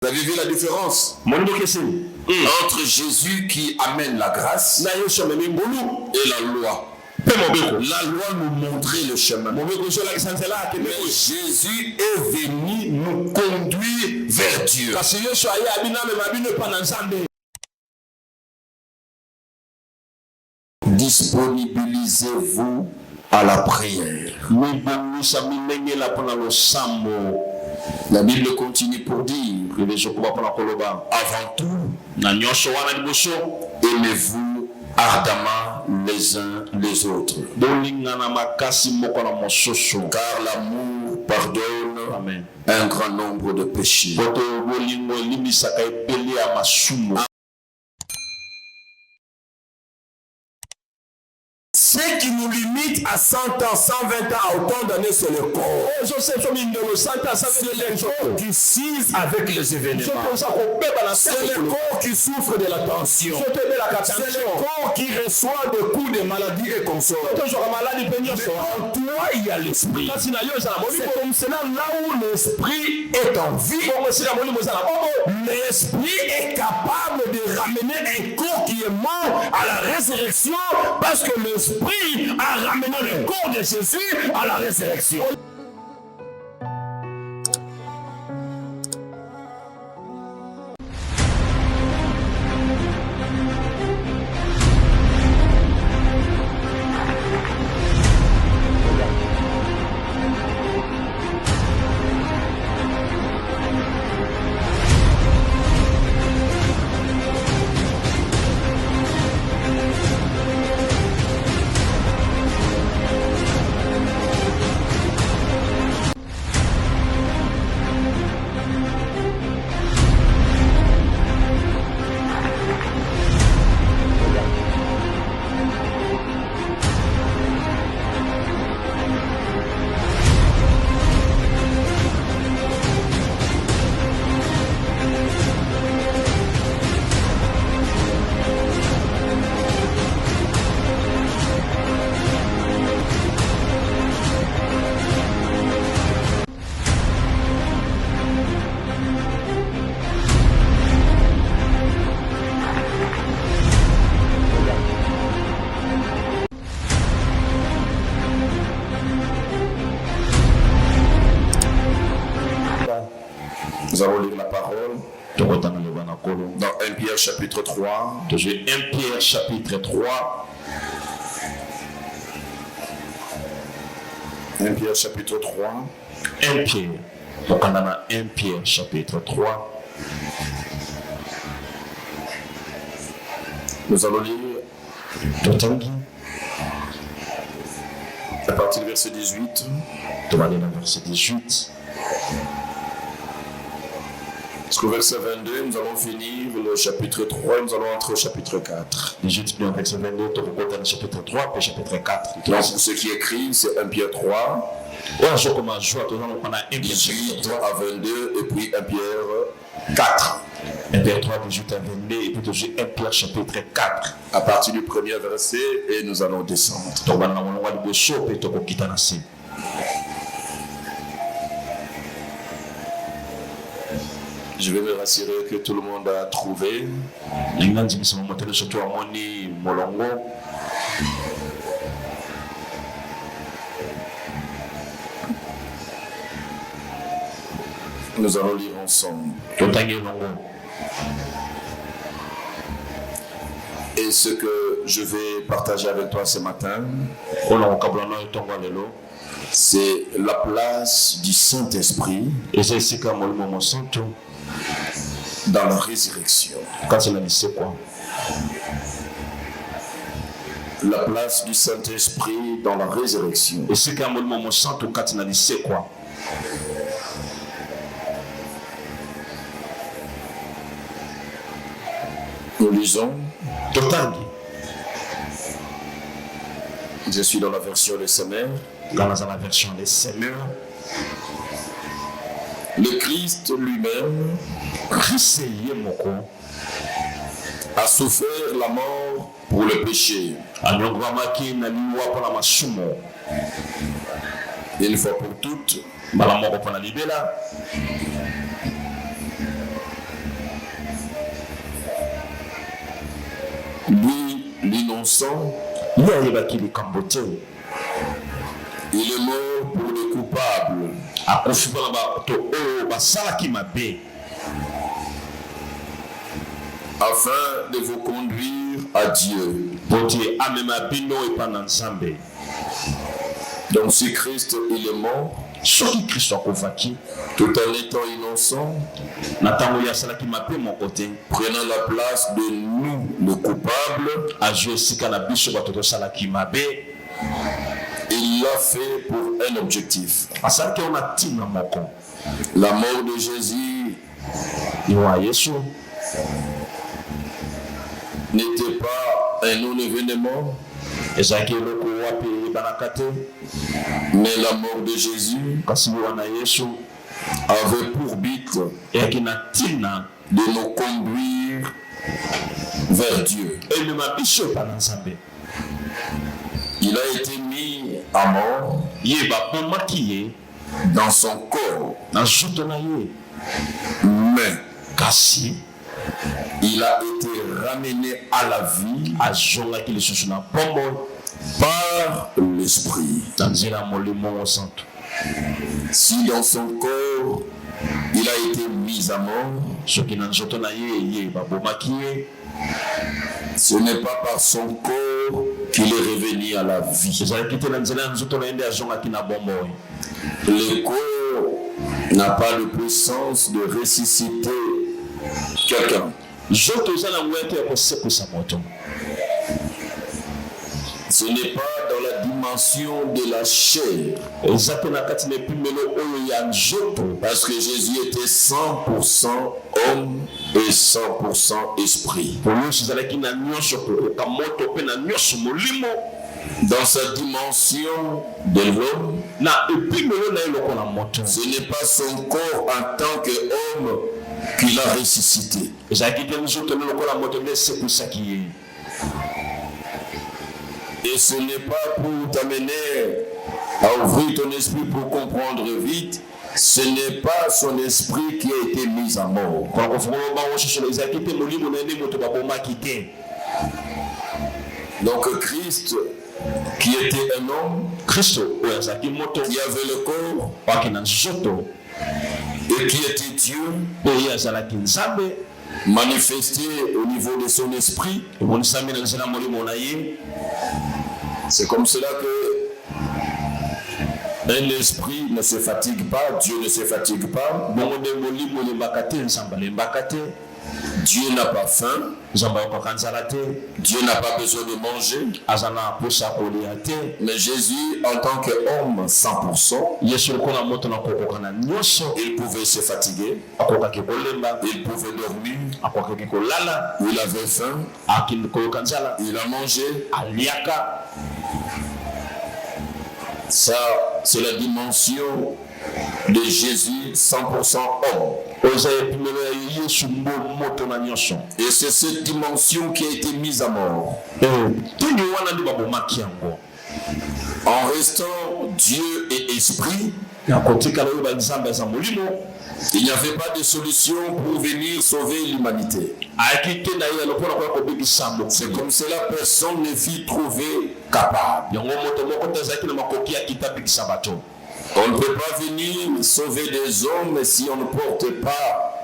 Vous avez vu la différence entre Jésus qui amène la grâce et la loi. La loi nous montrait le chemin. Mais Jésus est venu nous conduire vers Dieu. Disponibilisez-vous à la prière. La Bible continue pour dire, avant tout, aimez-vous ardemment les uns les autres. Car l'amour pardonne un grand nombre de péchés. Ce qui nous limite à 100 ans, 120 ans, à autant d'années, c'est le corps. C'est le corps qui s'use avec les événements. C'est le corps qui souffre de la tension. C'est le corps qui reçoit des coups de maladie et consort. En toi, il y a l'esprit. C'est comme cela, là où l'esprit est en vie, l'esprit est capable de ramener un corps qui est mort à la résurrection, parce que l'esprit a ramené le corps de Jésus à la résurrection. Nous allons lire la parole dans 1 Pierre chapitre 3. 1 Pierre chapitre 3. 1 Pierre chapitre 3. 1 Pierre. Donc on a 1 Pierre chapitre 3. Nous allons lire à partir du verset 18. Verset 18. Jusqu'au verset 22, nous allons finir le chapitre 3 et nous allons entrer au chapitre 4. 18 verset 22, tu vas le chapitre 3 et chapitre 4. Donc, pour ce qui est écrit, c'est 1 Pierre 3. 18 à 22 et puis 1 Pierre 4. 1 Pierre 3, 18 à 22 et puis 1 Pierre chapitre 4. À partir du premier verset et nous allons descendre. Je vais me rassurer que tout le monde a trouvé. Nous allons lire ensemble. Et ce que je vais partager avec toi ce matin, c'est la place du Saint-Esprit dans la résurrection. La place du Saint-Esprit dans la résurrection. Nous lisons. Je suis dans la version des Semeurs. Le Christ lui-même a souffert la mort pour le péché. Une fois pour toutes. innocent. Il est mort pour les coupables. Afin de vous conduire à Dieu. Donc si Christ il est mort, tout en étant innocent, prenant la place de nous, le coupable, il l'a fait pour un objectif. La mort de Jésus n'était pas un non-événement, mais la mort de Jésus avait pour but de nous conduire vers Dieu. Il a été mis à mort dans son corps, mais il a été ramené à la vie par l'Esprit. Si dans son corps il a été mis à mort, ce n'est pas par son corps qu'il est revenu à la vie. Le corps n'a pas de puissance de ressusciter quelqu'un. Ce n'est pas dans la dimension de la chair. Parce que Jésus était 100% homme et 100% esprit. Dans sa dimension de l'homme, ce n'est pas son corps en tant qu'homme qu'il a ressuscité. Et ce n'est pas pour t'amener à ouvrir ton esprit pour comprendre vite. Ce n'est pas son esprit qui a été mis à mort. Donc Christ, qui était un homme, qui avait le corps, et qui était Dieu, manifesté au niveau de son esprit. C'est comme cela que un esprit ne se fatigue pas, Dieu ne se fatigue pas. Dieu n'a pas faim. Dieu n'a pas besoin de manger. Mais Jésus, en tant qu'homme 100%, il pouvait se fatiguer. Il pouvait dormir. Il avait faim. Il a mangé. Ça, c'est la dimension de Jésus 100% homme. Et c'est cette dimension qui a été mise à mort. En restant Dieu et esprit, il n'y avait pas de solution pour venir sauver l'humanité. C'est comme cela personne ne fut trouvé capable. On ne peut pas venir sauver des hommes si on ne porte pas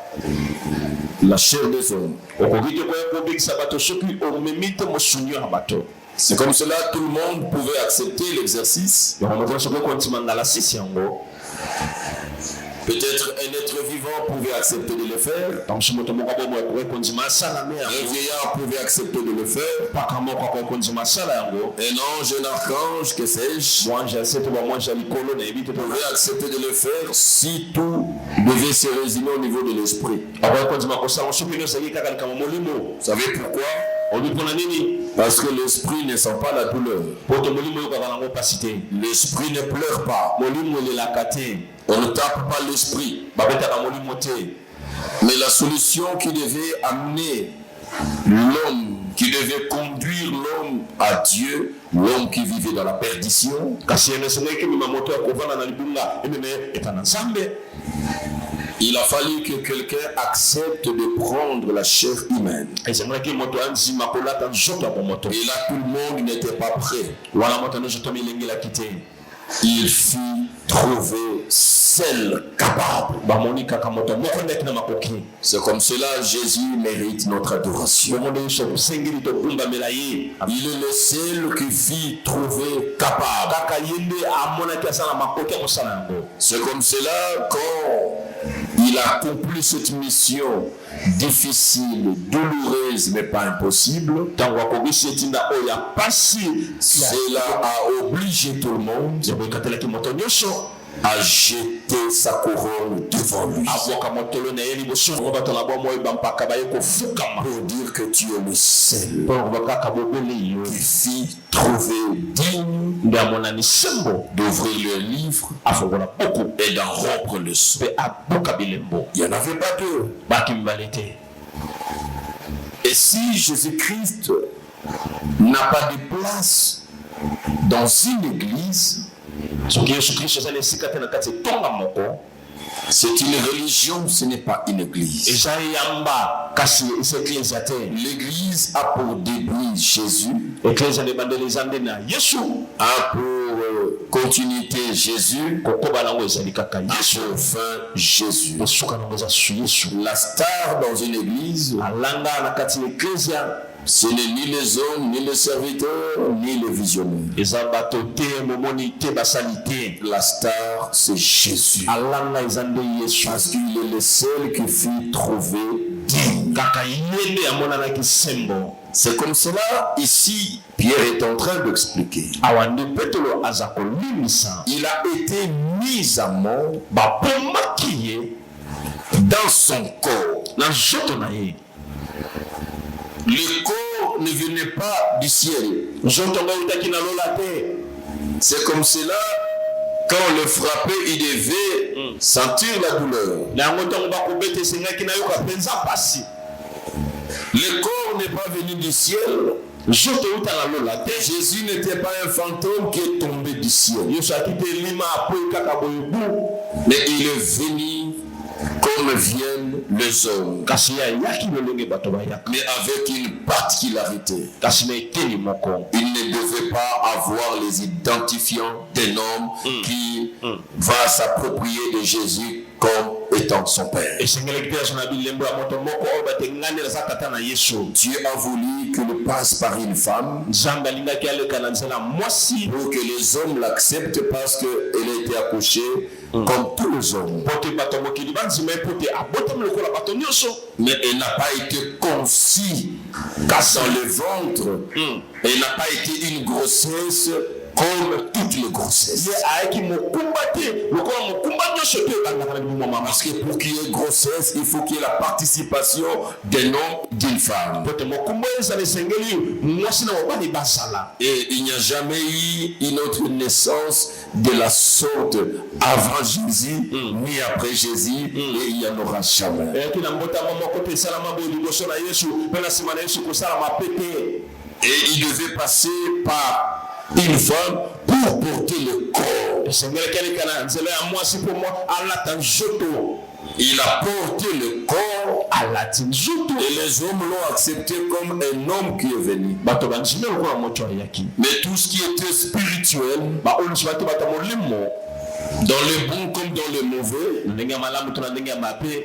la chair des hommes. C'est comme cela tout le monde pouvait accepter l'exercice. Peut-être un être vivant pouvait accepter de le faire. Un vieillard pouvait accepter de le faire. Un ange, un archange, que sais-je, pouvait accepter de le faire si tout devait se résumer au niveau de l'esprit. Vous savez pourquoi? Parce que l'esprit ne sent pas la douleur. L'esprit ne pleure pas. On ne tape pas l'esprit. Mais la solution qui devait amener l'homme, qui devait conduire l'homme à Dieu, l'homme qui vivait dans la perdition, Il a fallu que quelqu'un accepte de prendre la chair humaine. Et là, tout le monde n'était pas prêt. Il fut trouvé seul capable. C'est comme cela Jésus mérite notre adoration. Il est le seul qui fut trouvé capable. C'est comme cela quand il a accompli cette mission difficile, douloureuse, mais pas impossible. Cela a obligé tout le monde à jeter sa couronne devant lui. Pour dire que tu es le seul qui fit trouver digne d'ouvrir le livre et d'en rompre le sceau. Il n'y en avait pas deux. Et si Jésus-Christ n'a pas de place dans une église, c'est une religion, ce n'est pas une église. L'église a pour début Jésus, a pour continuité Jésus, a pour fin Jésus. La star dans une église, ce n'est ni les hommes, ni les serviteurs, ni les visionnaires. La star, c'est Jésus. Parce qu'il est le seul qui fut trouvé digne. C'est comme cela, ici, Pierre est en train d'expliquer. Il a été mis à mort dans son corps. Le corps ne venait pas du ciel. C'est comme cela, quand on le frappait, il devait sentir la douleur. Le corps n'est pas venu du ciel. Jésus n'était pas un fantôme qui est tombé du ciel. Mais il est venu comme viennent les hommes, mais avec une particularité. Il ne devait pas avoir les identifiants d'un homme qui va s'approprier de Jésus comme étant son Père. Dieu a voulu qu'il passe par une femme pour que les hommes l'acceptent parce qu'elle a été accouchée comme tous les hommes. Mais elle n'a pas été conçue dans le ventre. Elle n'a pas été une grossesse comme toutes les grossesses. Parce que pour qu'il y ait grossesse, il faut qu'il y ait la participation d'un homme, d'une femme. Et il n'y a jamais eu une autre naissance de la sorte avant Jésus, ni après Jésus, et il n'y en aura jamais. Et il devait passer par une femme pour porter le corps. Il a porté le corps et les hommes l'ont accepté comme un homme qui est venu. Mais tout ce qui était spirituel, dans le bon comme dans le mauvais,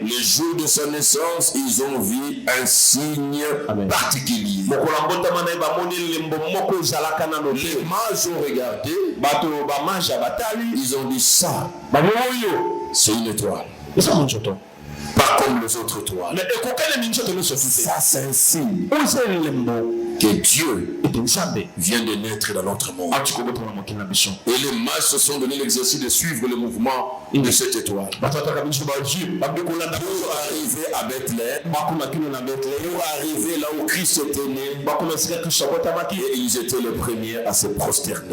le jour de sa naissance, ils ont vu un signe particulier. Les mages ont regardé, ils ont dit ça, c'est une étoile. Pas comme les autres étoiles. Ça, c'est un signe que Dieu vient de naître dans notre monde. Et les mages se sont donné l'exercice de suivre le mouvement de cette étoile. Pour arriver à Bethléem, pour arriver là où Christ était né, et ils étaient les premiers à se prosterner.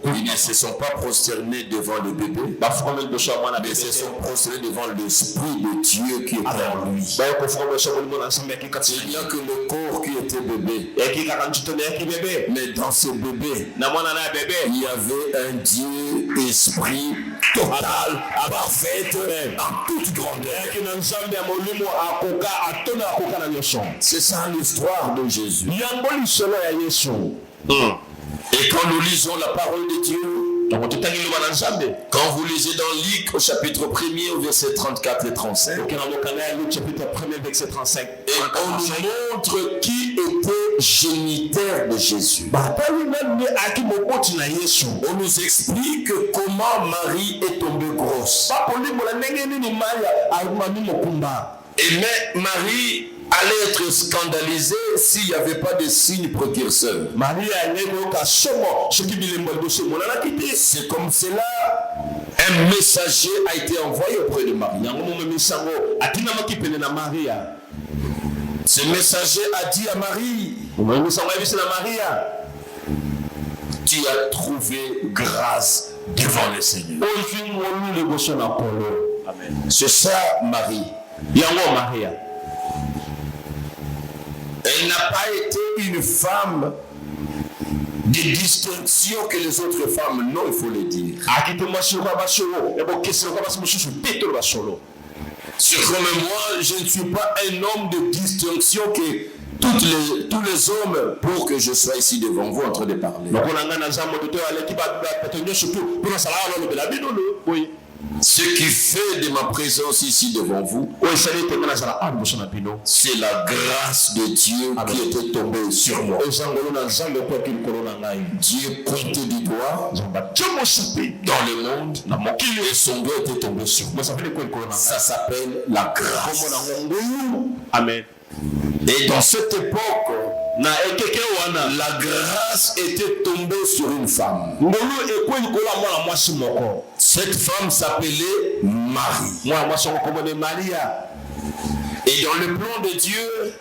Ils ne se sont pas prosternés devant le bébé, mais se sont prosternés devant l'Esprit de Dieu qui était en lui. Il n'y a que le corps qui était bébé. Mais dans ce bébé, il y avait un Dieu esprit total, parfait, en toute grandeur. C'est ça l'histoire de Jésus. Et quand nous lisons la parole de Dieu, quand vous lisez dans Luc au chapitre 1er au verset 34 et 35, et on nous montre qui était géniteur de Jésus. On nous explique comment Marie est tombée grosse. Et mais Marie allait être scandalisée s'il n'y avait pas de signe précurseur. C'est comme cela un messager a été envoyé auprès de Marie. Ce messager a dit à Marie, tu as trouvé grâce devant le Seigneur. C'est ça Marie. Elle n'a pas été une femme de distinction que les autres femmes. Non, il faut le dire. C'est comme moi, je ne suis pas un homme de distinction que tous les hommes pour que je sois ici devant vous en train de parler. Ce qui fait de ma présence ici devant vous, c'est la grâce de Dieu qui était tombée sur moi. Dieu pointait du doigt dans le monde et son doigt était tombé sur moi. Ça s'appelle la grâce. Amen. Et dans cette époque, la grâce était tombée sur une femme. Cette femme s'appelait Marie. Et dans le plan de Dieu,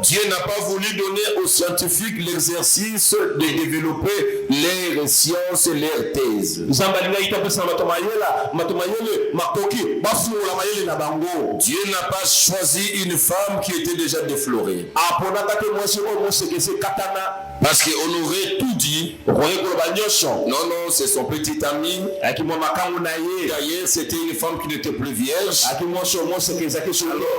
Dieu n'a pas voulu donner aux scientifiques l'exercice de développer leurs sciences et leurs thèses. Dieu n'a pas choisi une femme qui était déjà déflorée. Parce qu'on aurait tout dit. Non, c'est son petit ami. D'ailleurs, c'était une femme qui n'était plus vierge. Alors,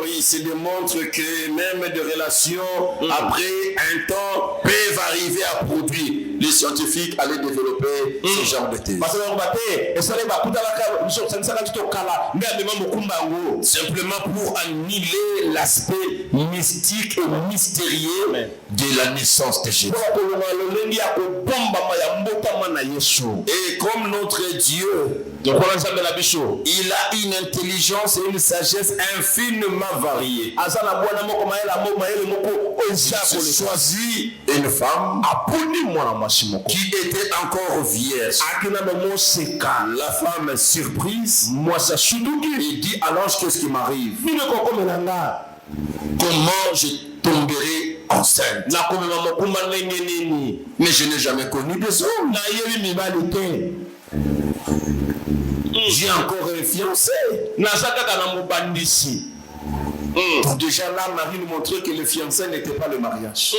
il se démontre que même des relations, après un temps, peuvent arriver à produire. Les scientifiques allaient développer ce genre de thèse. Simplement pour annihiler l'aspect mystique et mystérieux de la naissance de Jésus. Et comme notre Dieu, il a une intelligence et une sagesse infiniment variées. Il a choisi une femme qui était encore vierge. La femme surprise, il dit à l'ange, qu'est-ce qui m'arrive? Comment je tomberai enceinte? Mais je n'ai jamais connu des hommes. J'ai encore un fiancé. Donc déjà là, Marie nous montrait que le fiancé n'était pas le mariage.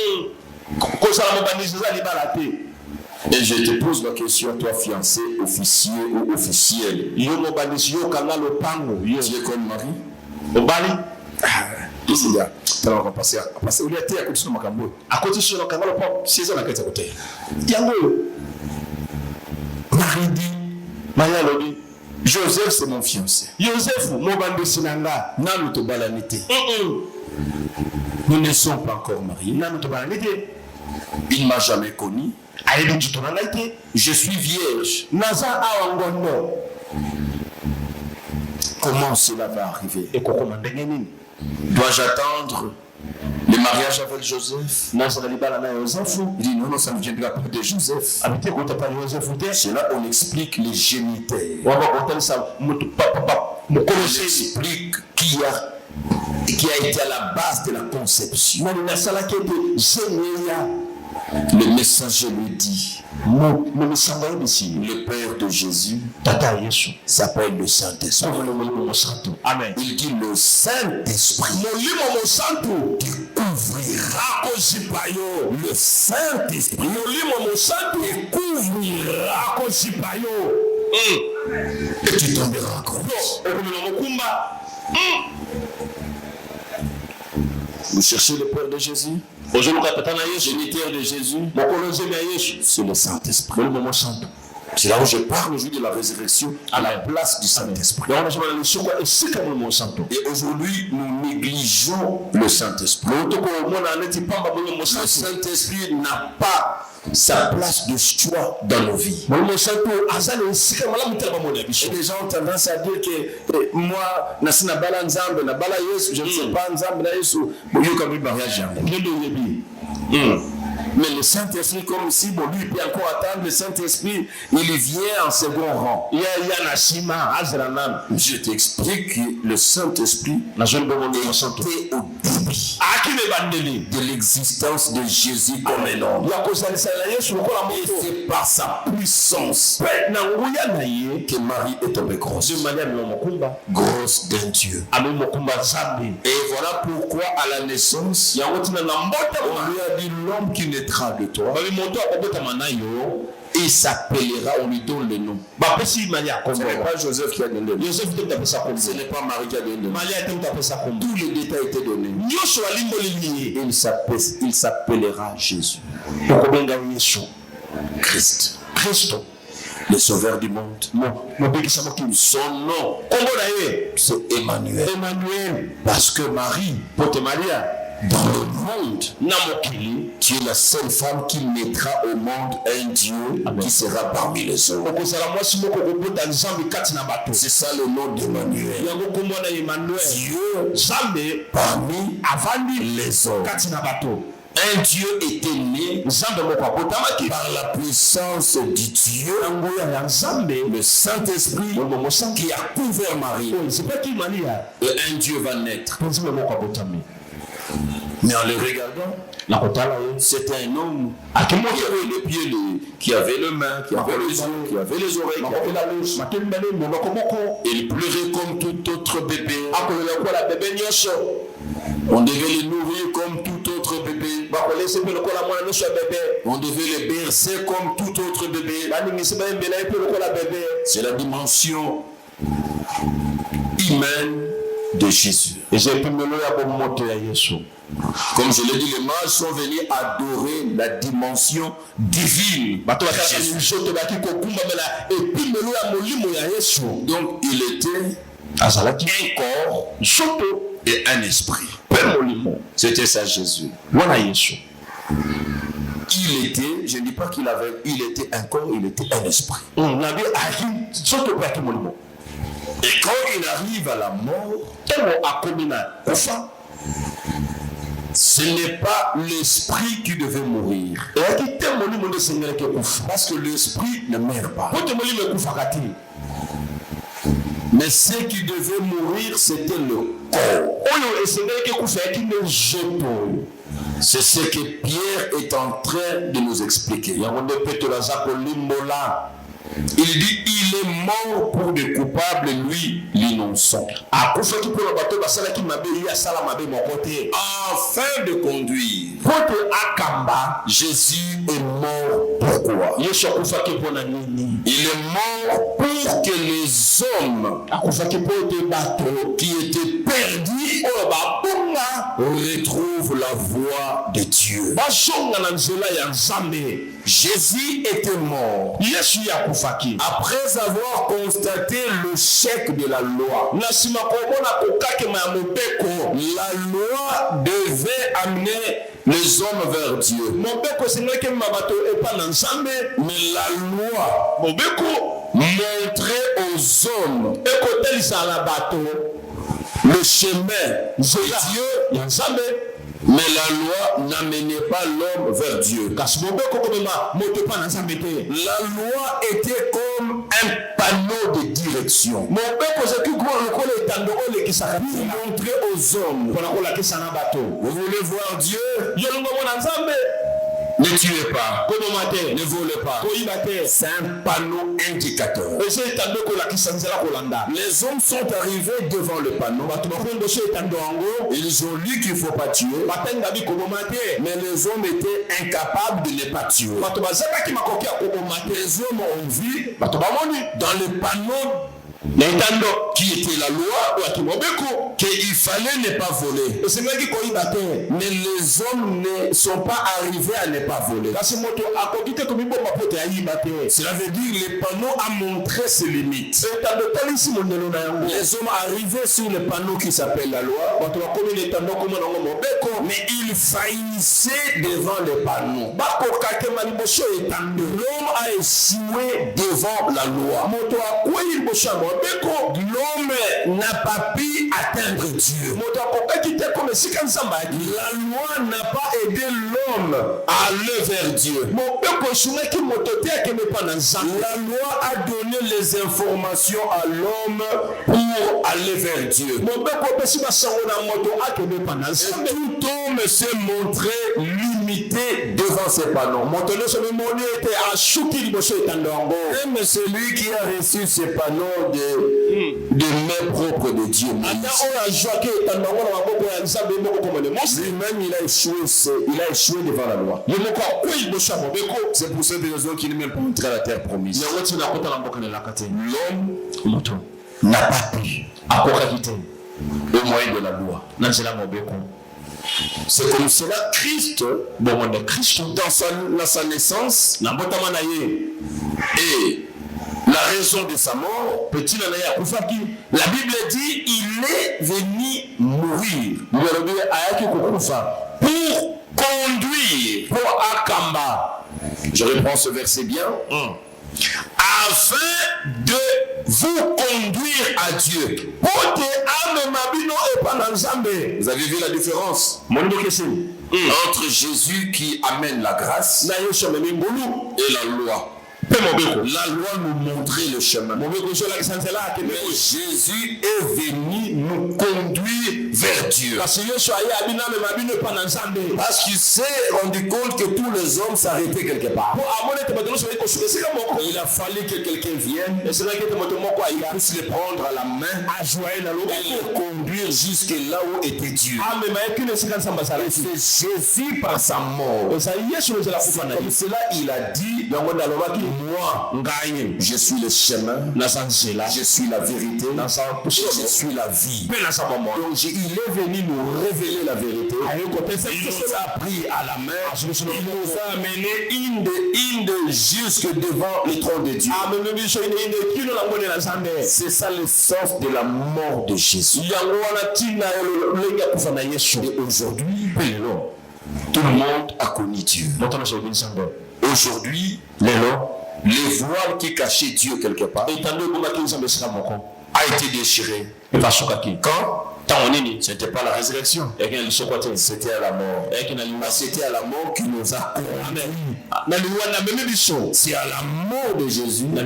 Et je te pose la question, toi fiancé, officier ou officiel. Tu es comme Marie? On va passer à Marie dit, Joseph c'est mon fiancé. Nous ne sommes pas encore mariés. Il ne m'a jamais connu. Je suis vierge. Comment cela va arriver? Dois-je attendre le mariage avec Joseph? Il dit non, ça ne viendra pas de Joseph. C'est là on explique les géniteurs. On explique qui a été à la base de la conception. Le messager lui dit, le Père de Jésus s'appelle le Saint-Esprit. Amen. Il dit le Saint-Esprit découvrira le Saint-Esprit découvrira et tu tomberas comme vous cherchez le Père de Jésus, géniteur de Jésus, c'est le Saint-Esprit. C'est là où je parle aujourd'hui de la résurrection à la place du Saint-Esprit. Et aujourd'hui, nous négligeons le Saint-Esprit. Le Saint-Esprit n'a pas sa place de choix dans nos vies. Et les gens ont tendance à dire que moi, je ne sais pas Nzambe, mais le Saint-Esprit, comme si bon, lui peut encore attendre, le Saint-Esprit, il vient en second rang. Je t'explique que le Saint-Esprit était au début de l'existence de Jésus comme un homme. Et c'est par sa puissance que Marie est tombée grosse. Grosse d'un Dieu. Et voilà pourquoi à la naissance, on lui a dit l'homme qui naîtra de toi, il s'appellera, on lui donne le nom. Ce n'est pas Joseph qui a donné le nom. Ce n'est pas Marie qui a donné le nom. Tous les détails étaient donnés. Il s'appellera Jésus. Christ. Le sauveur du monde. Son nom, c'est Emmanuel. Parce que Marie, dans le monde, tu es la seule femme qui mettra au monde un Dieu qui sera parmi les hommes. C'est ça le nom d'Emmanuel. Dieu parmi les hommes. Un Dieu était né par la puissance du Dieu, le Saint-Esprit qui a couvert Marie. Et un Dieu va naître. Mais en le regardant, c'était un homme qui avait les pieds, qui avait les mains, qui avait les yeux, qui avait les oreilles, qui avait la bouche. Il pleurait comme tout autre bébé. On devait le nourrir comme tout autre bébé. On devait le bercer comme tout autre bébé. C'est la dimension humaine de Jésus. Comme je l'ai dit, les mages sont venus adorer la dimension divine de Jésus. Donc il était un corps et un esprit. C'était ça Jésus. Il était, je ne dis pas qu'il avait, il était un corps, il était un esprit. Et quand il arrive à la mort, ce n'est pas l'esprit qui devait mourir. Parce que l'esprit ne meurt pas. Mais ce qui devait mourir, c'était le corps. C'est ce que Pierre est en train de nous expliquer. Il dit, il est mort pour des coupables, lui, l'innocent. Afin de conduire, Jésus est mort pourquoi? Il est mort pour que les hommes qui étaient perdus retrouvent la voie de Dieu. Jésus était mort après avoir constaté le chèque de la loi. La loi devait amener les hommes vers Dieu. Mais la loi montrait aux hommes le chemin de Dieu. Mais la loi n'amenait pas l'homme vers Dieu. La loi était comme un panneau de direction. Pour montrer aux hommes. Vous voulez voir Dieu? Ne tuez pas. Ne volez pas. C'est un panneau indicateur. Les hommes sont arrivés devant le panneau. Ils ont lu qu'il ne faut pas tuer. Mais les hommes étaient incapables de ne pas tuer. Les hommes ont vu dans le panneau qui était la loi, qu'il fallait ne pas voler. Mais les hommes ne sont pas arrivés à ne pas voler. Cela veut dire que le panneau a montré ses limites. Les hommes arrivaient sur le panneau qui s'appelle la loi, mais ils faillissaient devant le panneau. L'homme a échoué devant la loi. L'homme n'a pas pu atteindre Dieu. La loi n'a pas aidé l'homme à aller vers Dieu. La loi a donné les informations à l'homme pour aller vers Dieu. Et tout homme s'est montré limité devant ces panneaux. Même celui qui a reçu ces panneaux de main propre de Dieu. Lui-même, il a échoué devant la loi. C'est pour cette raison qu'il n'est même pas entré à la terre promise. L'homme n'a pas pu au moyen de la loi. C'est comme cela Christ, dans sa naissance, et la raison de sa mort, la Bible dit il est venu mourir pour conduire, pour akamba. Je reprends ce verset bien. Afin de vous conduire à Dieu. Vous avez vu la différence entre Jésus qui amène la grâce et la loi. La loi nous montrait le chemin. Mais Jésus est venu nous conduire vers Dieu. Parce qu'il s'est rendu compte que tous les hommes s'arrêtaient quelque part. Il a fallu que quelqu'un vienne et il puisse les prendre à la main et les conduire jusque là où était Dieu. Et c'est Jésus par sa mort. Comme cela, il a dit moi, je suis le chemin, je suis la vérité, et je suis la vie. Donc il est venu nous révéler la vérité. Il nous a pris à la main, il nous a amené jusque devant le trône de Dieu. C'est ça le sens de la mort de Jésus. Et aujourd'hui, tout le monde a connu Dieu. Aujourd'hui, les voiles qui cachaient Dieu quelque part a été déchiré. Quand? C'était pas la résurrection. C'était à la mort. C'était à la mort qui nous a conduits. C'est à la mort de Jésus que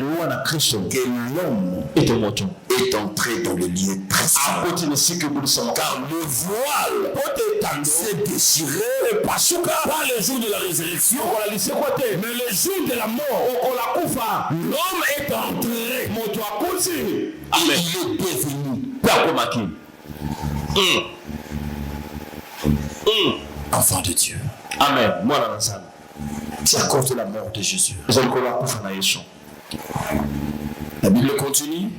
l'homme est entré dans le lieu très saint. Car le voile s'est déchiré pas le jour de la résurrection, mais le jour de la mort. L'homme est entré. Il est devenu enfant de Dieu. Amen. C'est à cause de la mort de Jésus. La Bible continue.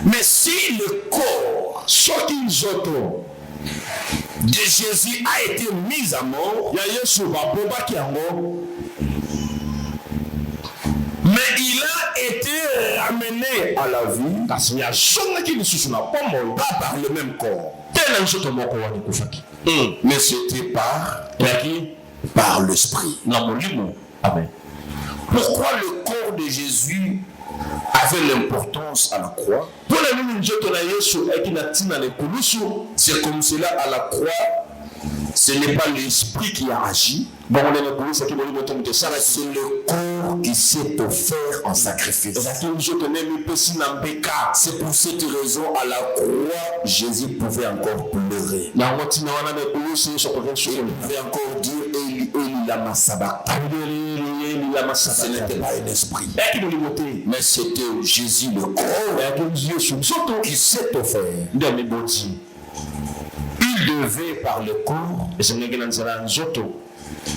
Mais si le corps de Jésus a été mis à mort, mais il a été ramené à la vie, pas par le même corps. Mais c'était par l'esprit. Amen. Pourquoi le corps de Jésus avait l'importance à la croix? C'est comme cela à la croix. Ce n'est pas l'esprit qui a agi, c'est le corps qui s'est offert en sacrifice. C'est pour cette raison à la croix Jésus pouvait encore pleurer. Il pouvait encore dire Ce n'était pas un esprit, mais c'était Jésus le corps qui s'est offert. Il devait par le corps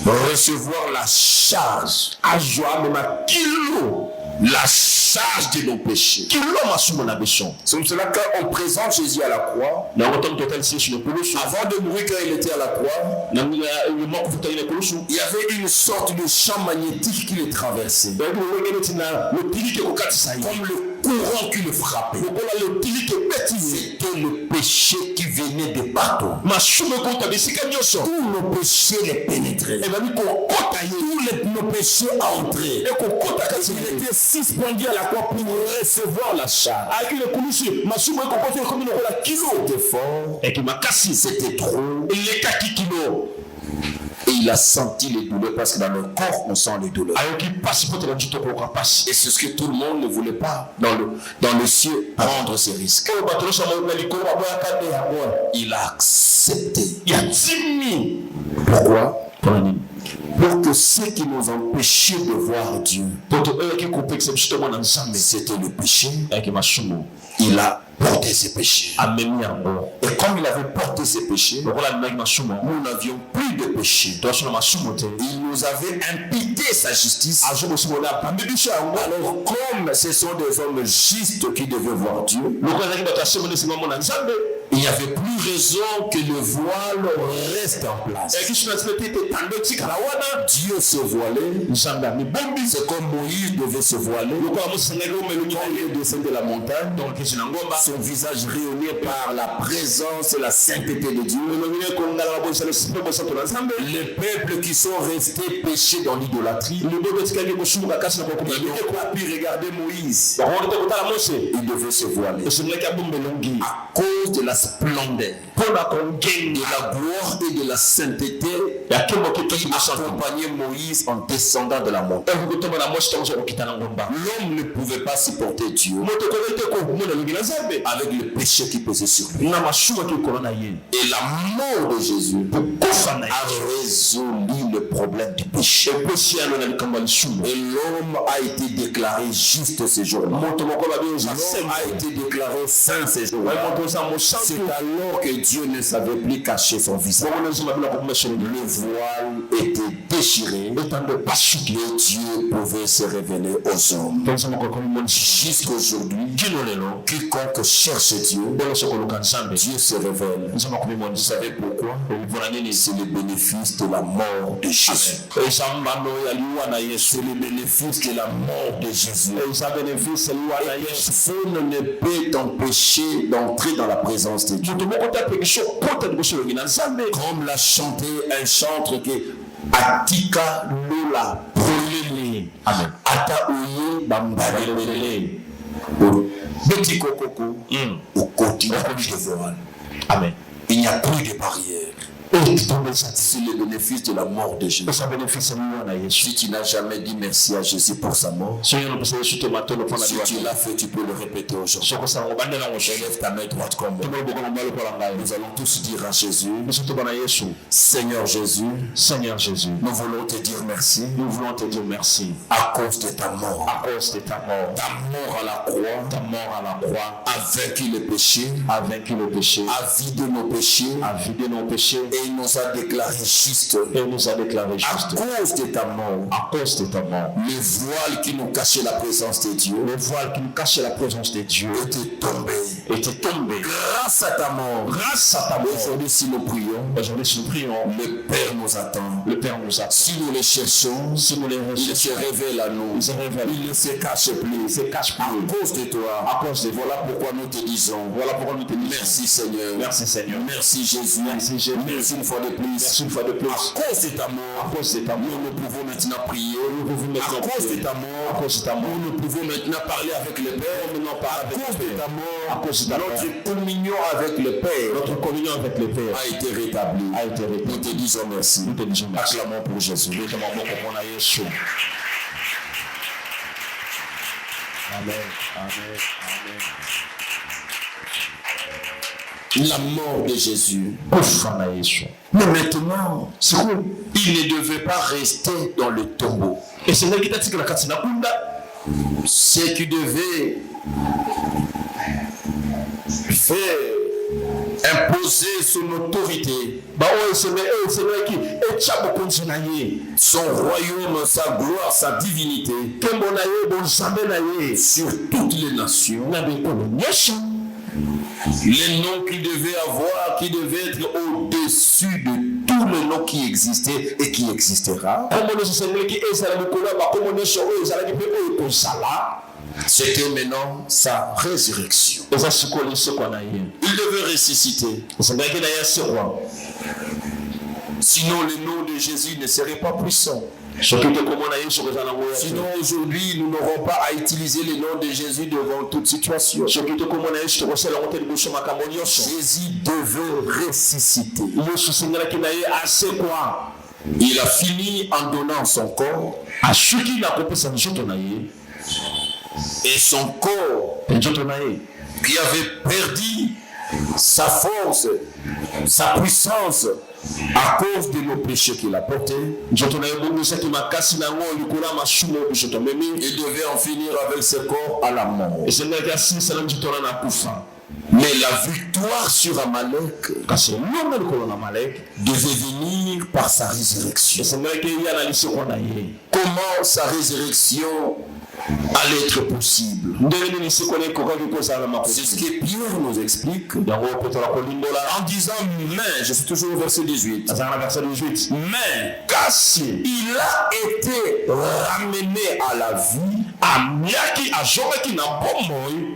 recevoir la charge, la charge de nos péchés. C'est comme cela qu'on présente Jésus à la croix. Avant de mourir, quand il était à la croix, il y avait une sorte de champ magnétique qui le traversait, comme le courant qui le frappait. C'était le péché qui venait de partout. Tous nos péchés les pénétraient. Tous nos péchés entraient. Il était suspendu à la croix pour recevoir la charge. C'était fort. C'était trop. Et il a senti les douleurs parce que dans le corps on sent les douleurs. Et c'est ce que tout le monde ne voulait pas dans le ciel prendre ces risques. Il a accepté. Pourquoi? Pour que ceux qui nous empêchaient de voir Dieu, c'était le péché. Il a porté ses péchés. Et comme il avait porté ses péchés, nous n'avions plus de péché. Il nous avait imputé sa justice. Alors comme ce sont des hommes justes qui devaient voir Dieu, il n'y avait plus raison que le voile reste en place. Dieu se voilait. C'est comme Moïse devait se voiler. Quand il descend de la montagne, son visage rayonné par la présence et la sainteté de Dieu. Les peuples qui sont restés péchés dans l'idolâtrie, ils n'ont pas pu regarder Moïse. Il devait se voiler à cause de la splendeur, de la gloire et de la sainteté qui accompagnait Moïse en descendant de la montagne. L'homme ne pouvait pas supporter Dieu avec le péché qui pesait sur lui. Et la mort de Jésus a résolu le problème du péché. Et l'homme a été déclaré juste ce jour-là. L'homme a été déclaré saint ce jour-là. C'est alors que Dieu ne savait plus cacher son visage. Le voile était déchiré et Dieu pouvait se révéler aux hommes. Jusqu'aujourd'hui, quiconque cherche Dieu, Dieu se révèle. Vous savez pourquoi? C'est le bénéfice de la mort de Jésus. C'est le bénéfice de la mort de Jésus. Personne ne peut t'empêcher d'entrer dans la présence de Dieu. Comme l'a chanté un chantre qui Atika Lola Prolele. Amen. Ata Oye Bambalele. Beti Kokoko. Au quotidien de voile. Amen. Il n'y a plus de barrière. C'est le bénéfice de la mort de Jésus. Si tu n'as jamais dit merci à Jésus pour sa mort, si tu l'as fait, tu peux le répéter aujourd'hui. Élève ta main droite comme moi. Nous allons tous dire à Jésus, Seigneur Jésus, nous voulons te dire merci. À cause de ta mort. Ta mort à la croix. A vaincu le péché. A vidé nos péchés. Et il nous a déclaré juste. À cause de ta mort. Le voile qui nous cachait la présence de Dieu. Était tombé. Grâce à ta mort. Aujourd'hui, si nous prions, le Père nous attend. Si nous les cherchons, il se révèle à nous. Il ne se cache plus. À cause de toi. Voilà pourquoi nous te disons. Merci Seigneur. Merci Jésus. Merci une fois de plus. À cause de ta mort, nous pouvons maintenant prier. À cause de ta mort, nous pouvons maintenant parler avec le Père. À cause de ta mort, notre communion avec le Père a été rétablie. Nous te disons merci. Acclamons pour Jésus. Amen. la mort de Jésus. Mais maintenant, il ne devait pas rester dans le tombeau. Ce qui devait faire imposer son autorité, son royaume, sa gloire, sa divinité sur toutes les nations. Les noms qu'il devait avoir, qui devaient être au-dessus de tous les noms qui existaient et qui existera. C'était maintenant sa résurrection. Il devait ressusciter. Sinon, le nom de Jésus ne serait pas puissant. Sinon, aujourd'hui, nous n'aurons pas à utiliser le nom de Jésus devant toute situation. Jésus devait ressusciter. Il a fini en donnant son corps. Et son corps qui avait perdu sa force, sa puissance à cause de nos péchés qu'il a portés. Il devait en finir avec ce corps à la mort. Mais la victoire sur Amalek devait venir par sa résurrection. Comment sa résurrection allait être possible? C'est ce que Pierre nous explique en disant mais, je suis toujours au verset 18. Mais il a été ramené à la vie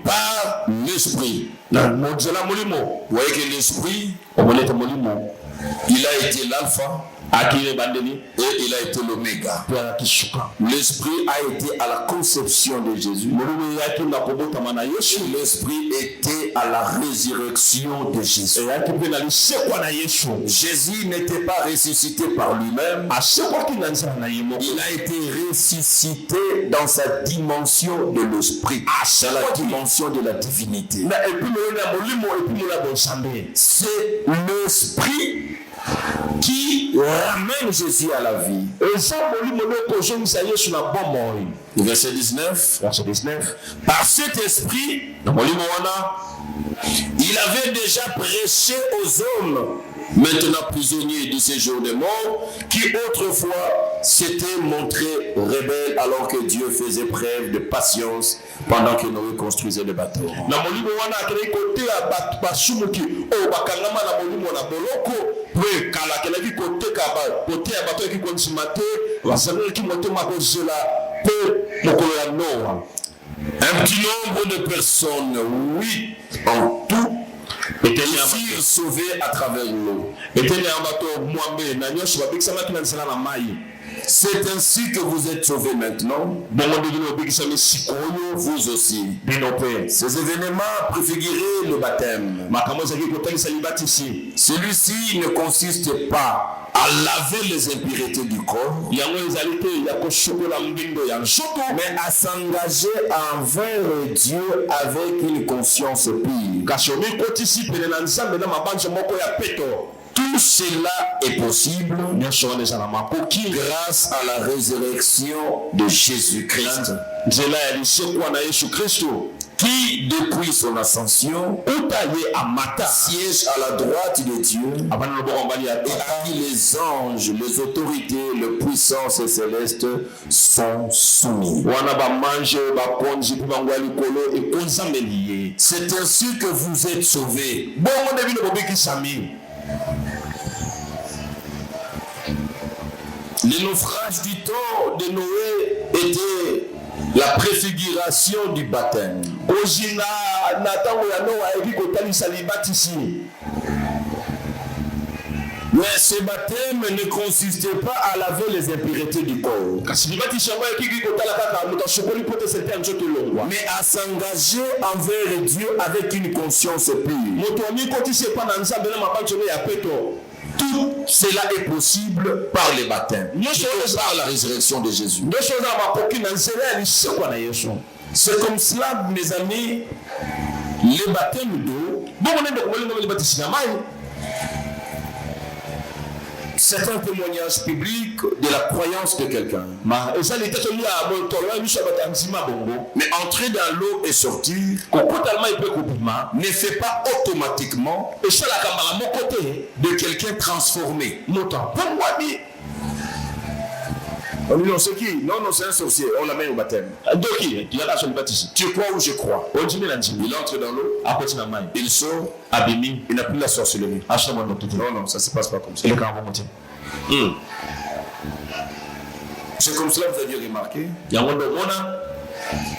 par l'esprit. Vous voyez que l'esprit, il a été l'alpha et il a été l'oméga. L'esprit a été à la conception de Jésus. L'esprit était à la résurrection de Jésus. Jésus n'était pas ressuscité par lui-même. Il a été ressuscité dans sa dimension de l'esprit, dans la dimension de la divinité. C'est l'esprit qui ramène Jésus à la vie. Verset 19. Par cet esprit, il avait déjà prêché aux hommes, maintenant prisonniers du séjour des morts, qui autrefois s'étaient montrés rebelles alors que Dieu faisait preuve de patience pendant que Noé construisait le bateau. Un petit nombre de personnes, 8 en tout, furent sauvés à travers l'eau. C'est ainsi que vous êtes sauvés maintenant, vous aussi. Ces événements préfiguraient le baptême. Celui-ci ne consiste pas à laver les impuretés du corps, mais à s'engager envers Dieu avec une conscience pure. Tout cela est possible grâce à la résurrection de Jésus-Christ, qui, depuis son ascension, siège à la droite de Dieu, et à qui les anges, les autorités, les puissances célestes sont soumis. C'est ainsi que vous êtes sauvés. Le naufrage du temps de Noé était la préfiguration du baptême. Mais ce baptême ne consistait pas à laver les impuretés du corps, mais à s'engager envers Dieu avec une conscience pure. Tout cela est possible par le baptême, par la résurrection de Jésus. C'est comme cela, mes amis, le baptême d'eau C'est un témoignage public de la croyance de quelqu'un. Mais entrer dans l'eau et sortir ne fait pas automatiquement de quelqu'un transformé. On dit non, c'est qui? Non, c'est un sorcier. On l'amène au baptême. Tu crois ou je crois? Il entre dans l'eau, il sort, il n'a plus la sorcellerie. Non, ça ne se passe pas comme ça. C'est comme cela que vous aviez remarqué.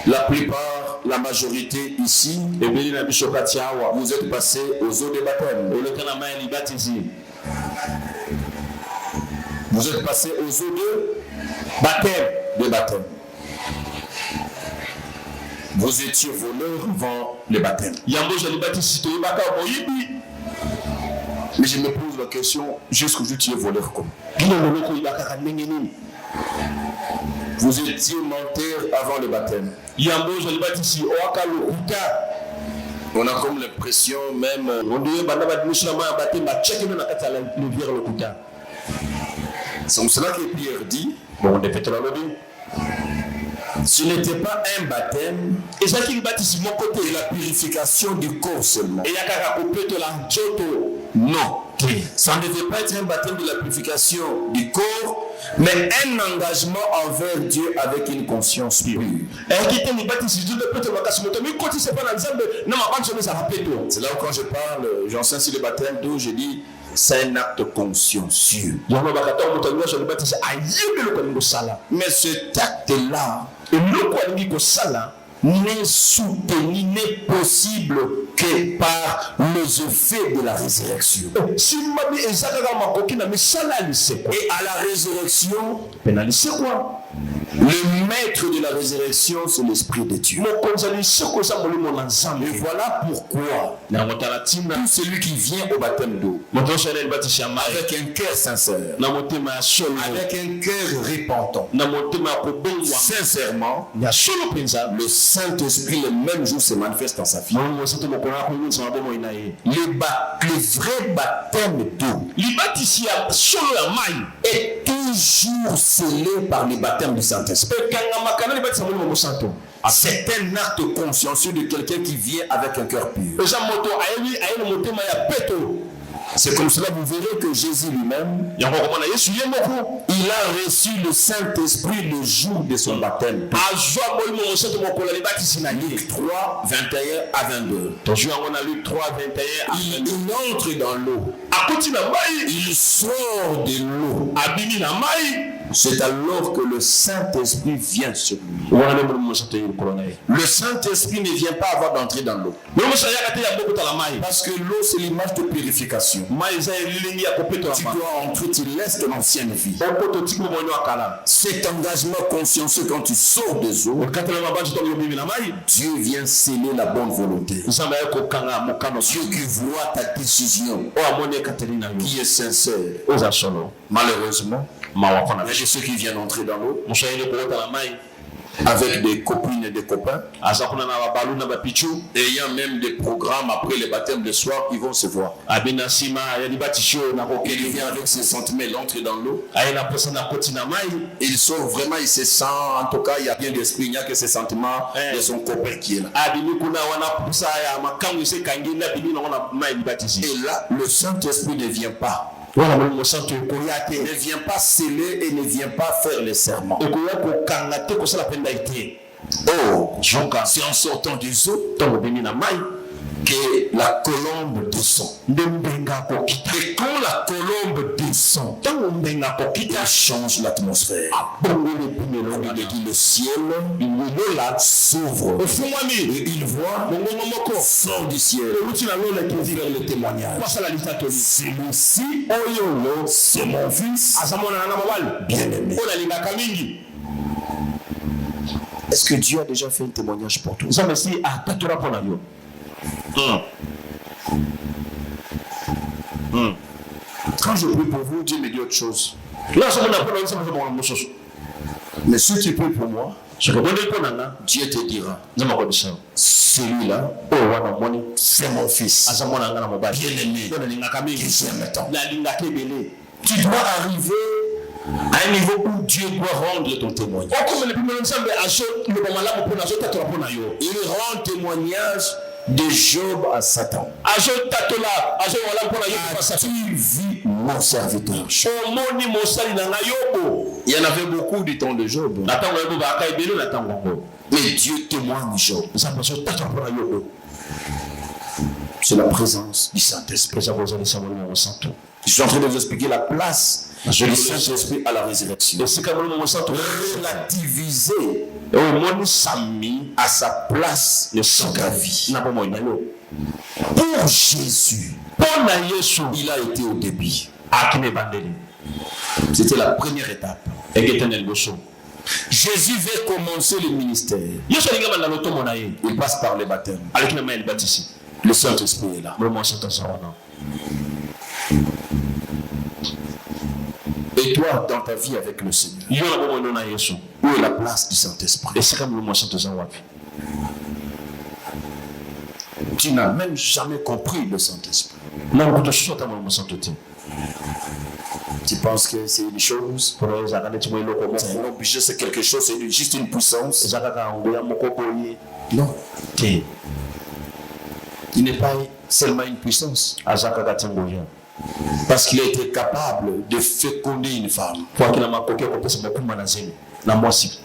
La plupart, la majorité ici, vous êtes passés aux eaux de baptême. Vous êtes passés aux eaux de baptême. Vous étiez voleur avant le baptême. Mais je me pose la question, jusqu'aujourd'hui tu es voleur comme? Vous étiez menteur avant le baptême. On a comme l'impression même. C'est comme cela que Pierre dit. Ce n'était pas un baptême et la purification du corps seulement. Non. Ça ne devait pas être un baptême de la purification du corps, mais un engagement envers Dieu avec une conscience pure. C'est là où quand je parle, j'enseigne sur le baptême d'eau, je dis c'est un acte consciencieux. Mais cet acte-là n'est soutenu, n'est possible que par les effets de la résurrection. Et à la résurrection, le maître de la résurrection, c'est l'Esprit de Dieu. Et voilà pourquoi tout celui qui vient au baptême d'eau avec un cœur sincère, avec un cœur repentant, sincèrement, le Saint-Esprit le même jour se manifeste dans sa vie. Le vrai baptême d'eau est toujours scellé par le baptême du Saint-Esprit. C'est un acte consciencieux de quelqu'un qui vient avec un cœur pur. C'est comme cela vous verrez que Jésus lui-même, il a reçu le Saint-Esprit le jour de son baptême. Luc 3, 21 à 22. Il entre dans l'eau. Il sort de l'eau. C'est alors que le Saint-Esprit vient sur lui. Le Saint-Esprit ne vient pas avant d'entrer dans l'eau. Parce que l'eau, c'est l'image de purification. Tu dois entrer, tu laisses ton ancienne vie. Cet engagement consciencieux quand tu sors des eaux, Dieu vient sceller la bonne volonté. Dieu qui voit ta décision, qui est sincère. Malheureusement, il y a ceux qui viennent entrer dans l'eau avec des copines et des copains, ayant même des programmes après le baptême de soir, ils vont se voir. Il vient avec ses sentiments, il entre dans l'eau. Il sort vraiment, il se sent, en tout cas, il n'y a rien d'esprit, il n'y a que ses sentiments de son copain qui est là. Et là, le Saint-Esprit ne vient pas. Ne vient pas sceller et ne vient pas faire les serments. Oh, c'est en sortant des eaux que la colombe descend. Et quand la colombe descend, il change l'atmosphère. Le ciel s'ouvre. Et il voit sort du ciel vers le témoignage. Celui-ci, c'est mon fils bien-aimé. Est-ce que Dieu a déjà fait un témoignage pour toi? Quand je prie pour vous, Dieu me dit autre chose. Mais si tu pries pour moi, Dieu te dira, celui-là, c'est mon fils bien-aimé que j'aime tant. Tu dois arriver à un niveau où Dieu doit rendre ton témoignage. Il rend témoignage de Job à Satan. Tu vis mon serviteur. Il y en avait beaucoup du temps de Job. Mais Dieu témoigne Job. C'est la présence du Saint-Esprit. Je suis en train de vous expliquer la place du Saint-Esprit à la résurrection. Relativiser à sa place dans ta vie. Pour Jésus, il a été au début. C'était la première étape. Jésus veut commencer le ministère. Il passe par le baptême. Le Saint-Esprit est là. Et toi, dans ta vie avec le Seigneur, où est la place du Saint-Esprit? Tu n'as même jamais compris le Saint-Esprit. Tu penses que c'est une chose, c'est un objet, c'est quelque chose, c'est juste une puissance. Non. Il n'est pas seulement une puissance. Parce qu'il a été capable de féconder une femme.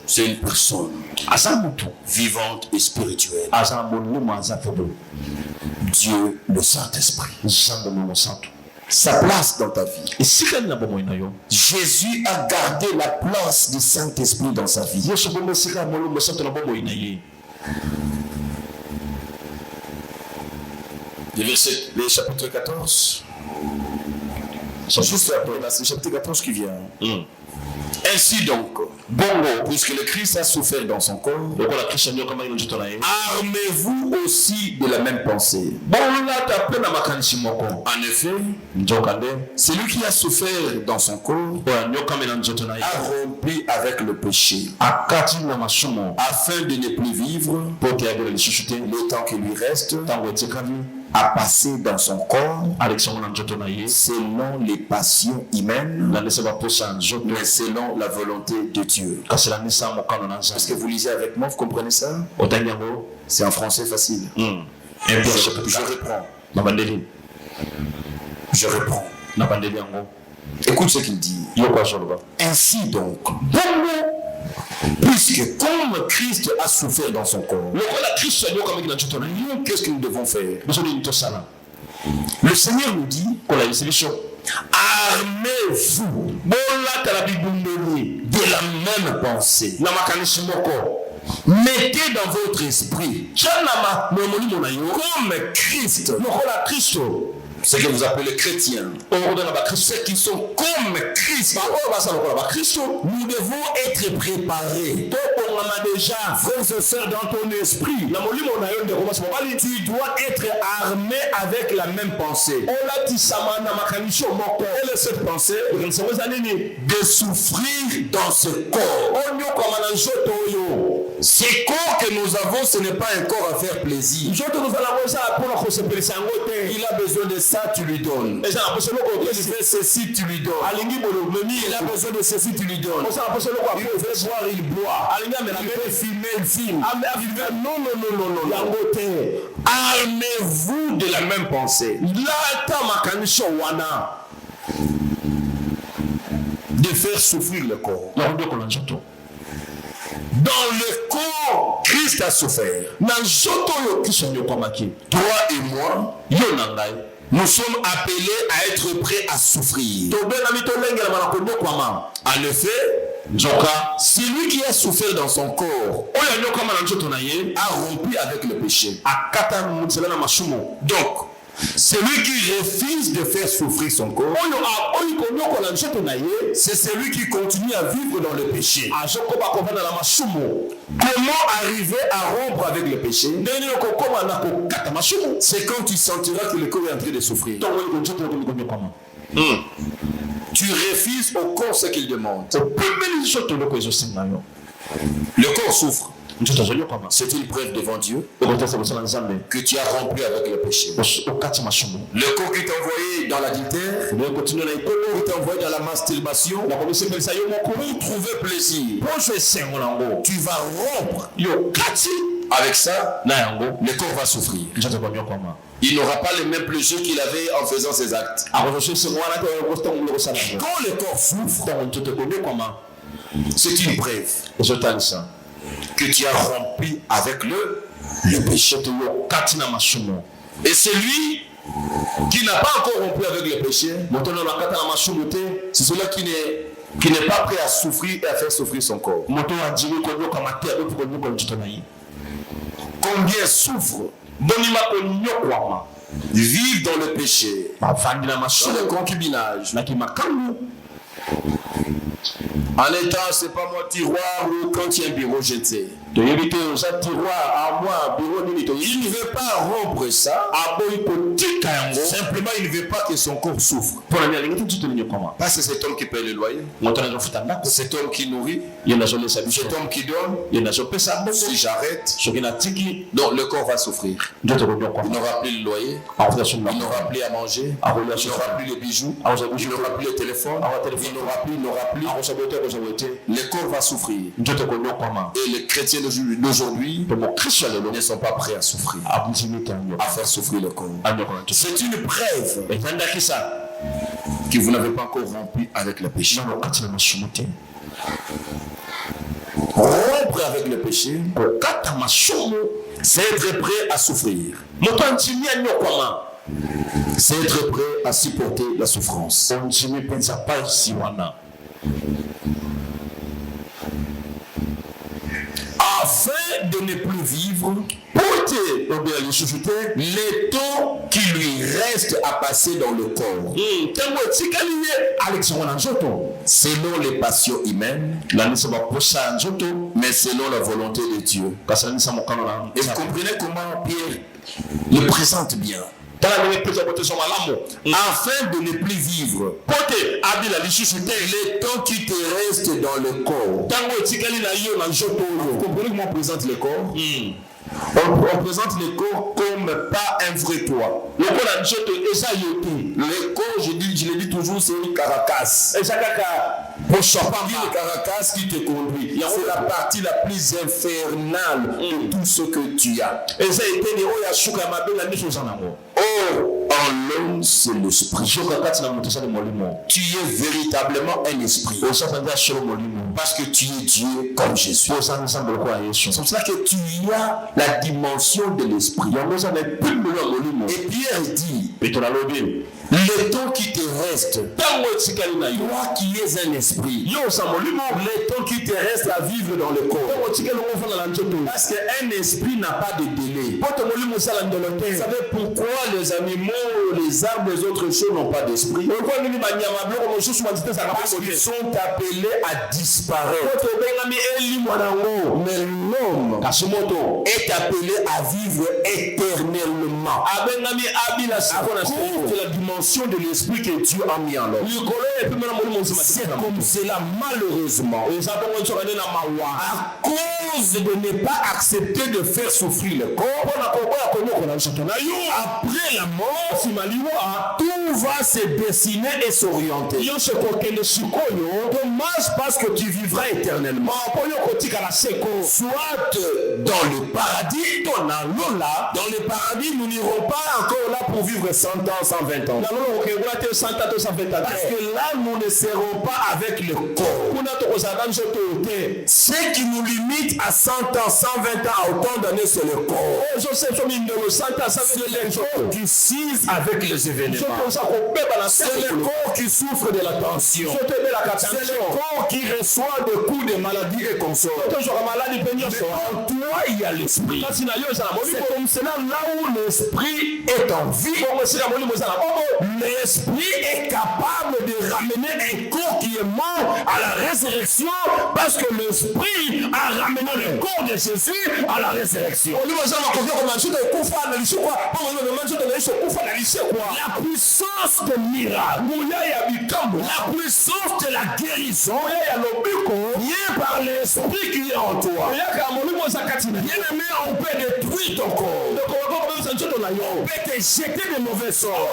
C'est une personne vivante et spirituelle. Dieu, le Saint-Esprit. Sa place dans ta vie. Jésus a gardé la place du Saint-Esprit dans sa vie. Le chapitre 14. Juste après, c'est le chapitre 14 qui vient. Ainsi donc, puisque le Christ a souffert dans son corps, armez-vous aussi de la même pensée. En effet, celui qui a souffert dans son corps a rompu avec le péché, afin de ne plus vivre le temps qui lui reste, à passer dans son corps selon les passions humaines, mais selon la volonté de Dieu. Est-ce que vous lisez avec moi, vous comprenez ça? C'est en français facile. Je reprends. Écoute ce qu'il dit. Ainsi donc, puisque comme Christ a souffert dans son corps, nous, qu'est-ce que nous devons faire? Le Seigneur nous dit, armez-vous de la même pensée. Mettez dans votre esprit comme Christ, ce que vous appelez chrétiens, ceux qui sont comme Christ, nous devons être préparés. Frères et sœurs, dans ton esprit, tu dois être armé avec la même pensée. Quelle est cette pensée? De souffrir dans ce corps. Ce corps que nous avons, ce n'est pas un corps à faire plaisir. Il a besoin de ça, tu lui donnes. Il fait ceci, tu lui donnes. Il a besoin de ceci, tu lui donnes. Il veut boire, il boit. Il veut filmer, il filme. Non. Armez-vous de la même pensée. De faire souffrir le corps. Dans le corps, Christ a souffert. Toi et moi, nous sommes appelés à être prêts à souffrir. En effet, celui qui a souffert dans son corps a rompu avec le péché. Donc, celui qui refuse de faire souffrir son corps, c'est celui qui continue à vivre dans le péché. Comment arriver à rompre avec le péché? C'est quand tu sentiras que le corps est en train de souffrir. Tu refuses au corps ce qu'il demande. Le corps souffre. C'est une preuve devant Dieu que tu as rompu avec le péché. Le corps qui t'a envoyé dans l'adultère, qui t'a envoyé dans la masturbation, pour trouver plaisir, tu vas rompre avec ça, le corps va souffrir. Il n'aura pas le même plaisir qu'il avait en faisant ses actes. Quand le corps souffre, c'est une preuve que tu as rompu avec le péché. Et celui qui n'a pas encore rompu avec le péché, c'est celui qui n'est pas prêt à souffrir et à faire souffrir son corps. Combien souffrent, vivent dans le péché, dans le concubinage. En étant, c'est pas mon tiroir ou quand il y a un bureau, je sais. Il ne veut pas rompre ça. Simplement, il ne veut pas que son corps souffre. Parce que c'est cet homme qui paye le loyer. Cet homme qui nourrit. Cet homme qui donne. Si j'arrête, donc le corps va souffrir. Il n'aura plus le loyer. Il n'aura plus à manger. Il n'aura plus les bijoux. Il n'aura plus le téléphone. Il n'aura plus. Le corps va souffrir. Et les chrétiens d'aujourd'hui ne sont pas prêts à souffrir, à faire souffrir le corps. C'est une preuve que vous n'avez pas encore rompu avec le péché. Rompre avec le péché, c'est être prêt à souffrir. C'est être prêt à supporter la souffrance. Afin de ne plus vivre, les temps qui lui reste à passer dans le corps, selon les passions humaines, mais selon la volonté de Dieu. Et vous comprenez comment Pierre le présente bien. Afin de ne plus vivre les temps qui te restent dans le corps. Vous comprenez comment on présente le corps? On présente le corps comme pas un vrai toi. Le corps, je le dis toujours, c'est une caracasse. C'est le caracasse qui te conduit. C'est la partie la plus infernale de tout ce que tu as. Oh, en l'homme, c'est l'esprit. Tu es véritablement un esprit. Parce que tu es Dieu comme Jésus. C'est pour ça que tu as la dimension de l'esprit. Et Pierre dit, le temps qui te reste, toi qui es un esprit, le temps qui te reste à vivre dans le corps. Parce qu'un esprit n'a pas de délai. Vous savez pourquoi les animaux, les arbres, les autres choses n'ont pas d'esprit? Parce qu'ils sont appelés à disparaître. Mais l'homme est appelé à vivre éternellement. C'est la dimension de l'esprit que Dieu a mis en l'homme. C'est comme cela, malheureusement, à cause de ne pas accepter de faire souffrir le corps, après la mort, tout va se dessiner et s'orienter. Dommage parce que tu vivras éternellement. Soit dans le paradis, dans le paradis, nous n'irons pas encore là pour vivre 100 ans, 120 ans. Parce que là, nous ne serons pas avec le corps. Ce qui nous limite à 100 ans, 120 ans, à autant d'années, c'est le corps. C'est le corps qui s'use avec les événements. C'est le corps qui souffre de la tension. C'est le corps qui reçoit des coups de maladie et consort. Toi, moi, il y a l'esprit. C'est comme cela, là où l'esprit est en vie, l'esprit est capable de ramener un corps qui est mort à la résurrection, parce que l'esprit a ramené le corps de Jésus à la résurrection. La puissance de miracle, la puissance de la guérison vient par l'esprit qui est en toi. Bien-aimé, on peut détruire ton corps. On peut te jeter de mauvais sorts.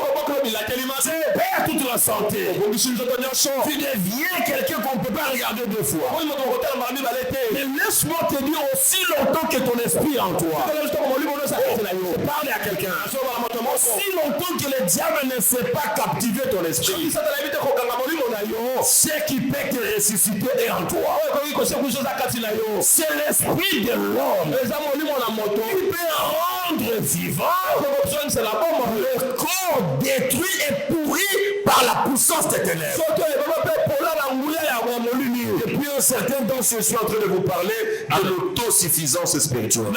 Perd toute la santé. Tu deviens quelqu'un qu'on ne peut pas regarder deux fois. Mais laisse-moi te dire aussi longtemps que ton esprit est en toi. Parle à quelqu'un. Aussi longtemps que le diable ne sait pas captiver ton esprit, ce qui peut te ressusciter est en toi. C'est l'esprit de l'homme qui peut rendre vivant le corps détruit et pourri par la puissance des ténèbres. Depuis un certain temps, je suis en train de vous parler de l'autosuffisance spirituelle.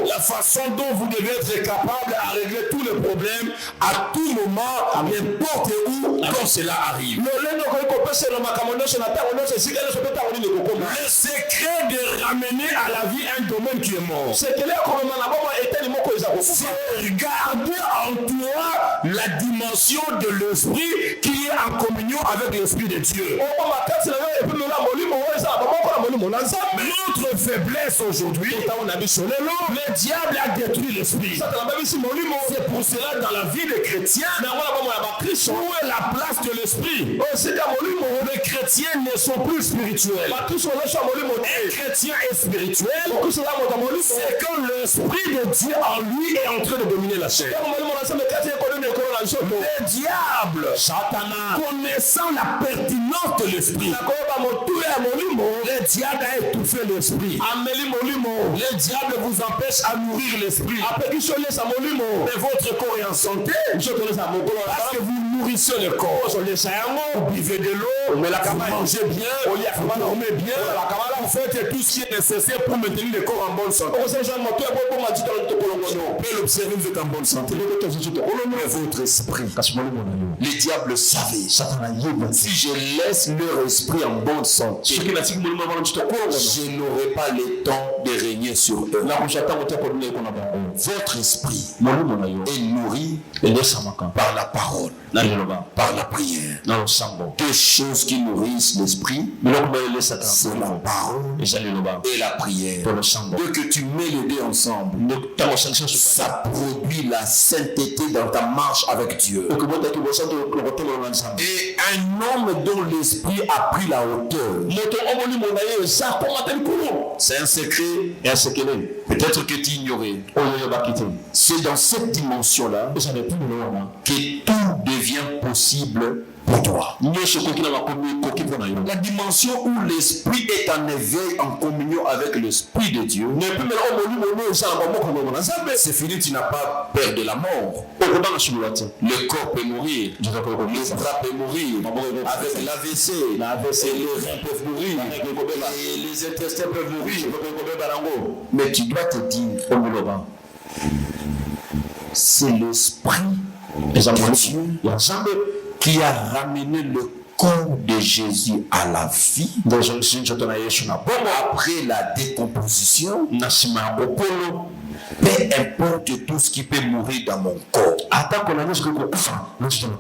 La façon dont vous devez être capable à régler tous les problèmes à tout moment, n'importe où, quand cela arrive. Le secret de ramener à la vie un domaine qui est mort, c'est regarder en toi la dimension de l'esprit qui est en communion avec l'esprit de Dieu. Notre faiblesse aujourd'hui, le diable a détruit l'esprit. C'est pour cela dans la vie des chrétiens, où est la place de l'esprit? Les chrétiens ne sont plus spirituels. Un chrétien est spirituel, c'est quand l'esprit de Dieu en lui est en train de dominer la chair. Le diable, Satan, connaissant la pertinence de l'esprit, le diable a étouffé l'esprit. Le diable vous empêche à nourrir l'esprit. Mais votre corps est en santé parce que vous nourrissez le corps. Vous buvez de l'eau, vous mangez bien, vous dormez bien, vous faites tout ce qui est nécessaire pour maintenir le corps en bonne santé. Vous pouvez l'observer, vous êtes en bonne santé. Mais votre esprit, les diables savent, si je laisse leur esprit en bonne santé, je n'aurai pas le temps de régner sur eux. Votre esprit est nourri par la parole, par la prière. Deux choses qui nourrissent l'esprit, c'est la parole et la prière. Dès que tu mets les deux ensemble, ça produit la sainteté dans ta marche avec Dieu. Et un homme dont l'esprit a pris la hauteur, c'est un secret et un secret. Peut-être que tu ignorais. C'est dans cette dimension-là que tout devient possible pour toi. La dimension où l'esprit est en éveil, en communion avec l'esprit de Dieu, c'est fini, tu n'as pas peur de la mort. Le corps peut mourir, les bras peuvent mourir, avec l'AVC, et les reins peuvent mourir, et les intestins peuvent mourir. Mais tu dois te dire, c'est l'esprit de Dieu qui a ramené le corps de Jésus à la vie après la décomposition. Peu importe tout ce qui peut mourir dans mon corps,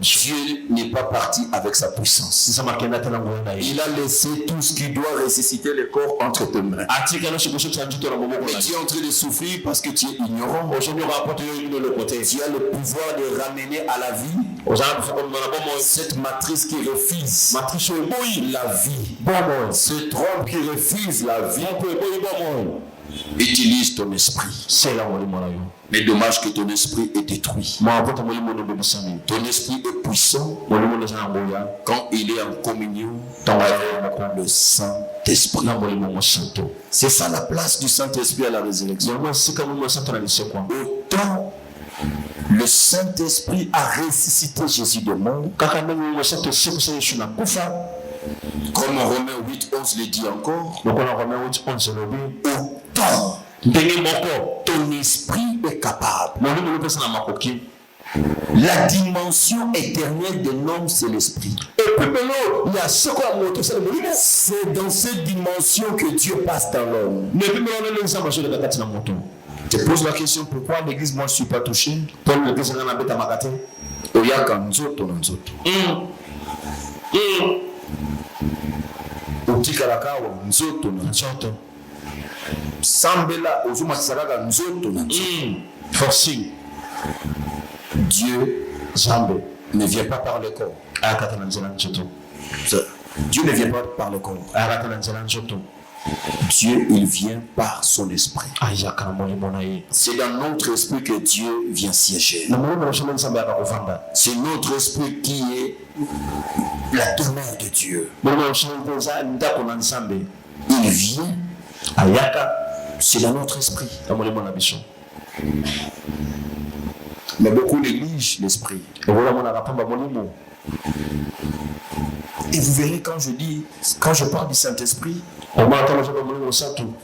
Dieu n'est pas parti avec sa puissance. Il a laissé tout ce qui doit ressusciter le corps entre tes mains. Tu es en train de souffrir parce que tu es ignorant. Tu as le pouvoir de ramener à la vie cette matrice qui refuse la vie, ce trompe qui refuse la vie. Utilise ton esprit. Mais dommage que ton esprit est détruit. Ton esprit est puissant quand il est en communion avec le Saint-Esprit. C'est ça la place du Saint-Esprit à la résurrection. Autant le Saint-Esprit a ressuscité Jésus de mort, Comme en Romains 8:11 le dit encore, Donc on a Romains 8:11 le dit. autant ton esprit est capable. La dimension éternelle de l'homme, c'est l'esprit. C'est dans cette dimension que Dieu passe dans l'homme. Je te pose la question, pourquoi l'église, moi je ne suis pas touché? Sambela ozumasaraka nzoto na nzoto. Forcing. Dieu ne vient pas par le corps. Dieu ne vient pas par le corps. Dieu, il vient par son esprit. C'est dans notre esprit que Dieu vient siéger. C'est notre esprit qui est la demeure de Dieu. Il vient. C'est dans notre esprit. Mais beaucoup négligent l'esprit. Et vous verrez quand je parle du Saint-Esprit,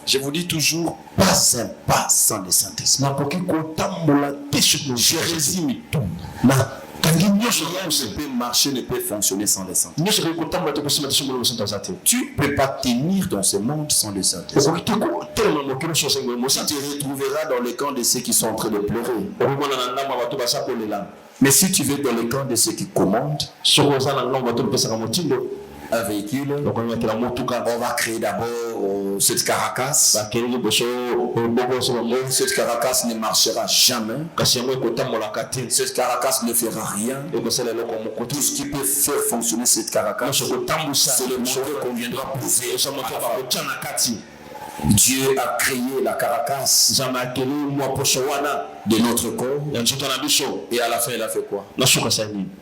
je vous dis toujours, pas un pas sans le Saint-Esprit. Je résume tout. Rien ne peut marcher, ne peut fonctionner sans le Saint-Esprit. Tu ne peux pas tenir dans ce monde sans le Saint-Esprit. Tu te retrouveras dans le camp de ceux qui sont en train de pleurer. Mais si tu veux dans le camp de ceux qui commandent, un véhicule, on va créer d'abord cette caracasse. Cette caracasse ne marchera jamais. Cette caracasse ne fera rien. Tout ce qui peut faire fonctionner cette caracasse, c'est le moteur qu'on viendra poser. Dieu a créé la caracasse de notre corps. Et à la fin, il a fait quoi?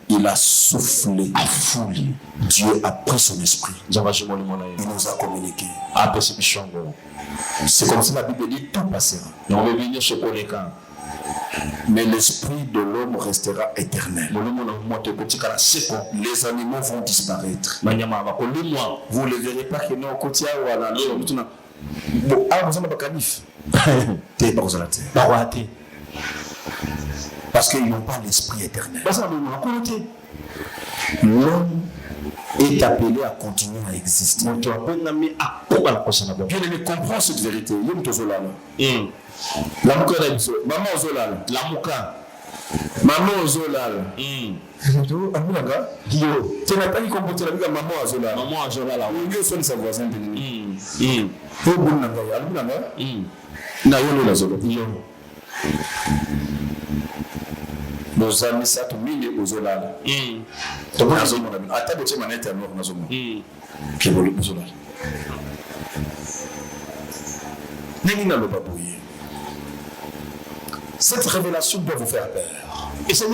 Il a soufflé. Dieu a pris son esprit. Il nous a communiqué. C'est comme ça la Bible dit, tout passera. Mais l'esprit de l'homme restera éternel. Les animaux vont disparaître. Vous ne le verrez pas que nous, au côté parce qu'ils n'ont pas l'esprit éternel. L'homme est appelé à continuer à exister. Bien-aimé, comprends cette vérité. Maman Ozolala. Tu n'as pas dit qu'on peut te dire maman Ozolala. Maman Ozolala. Où sont ses voisins? Nos amis, ça te mine Ozolala. Attends, tu m'en es à nous. Cette révélation doit vous faire peur. Et c'est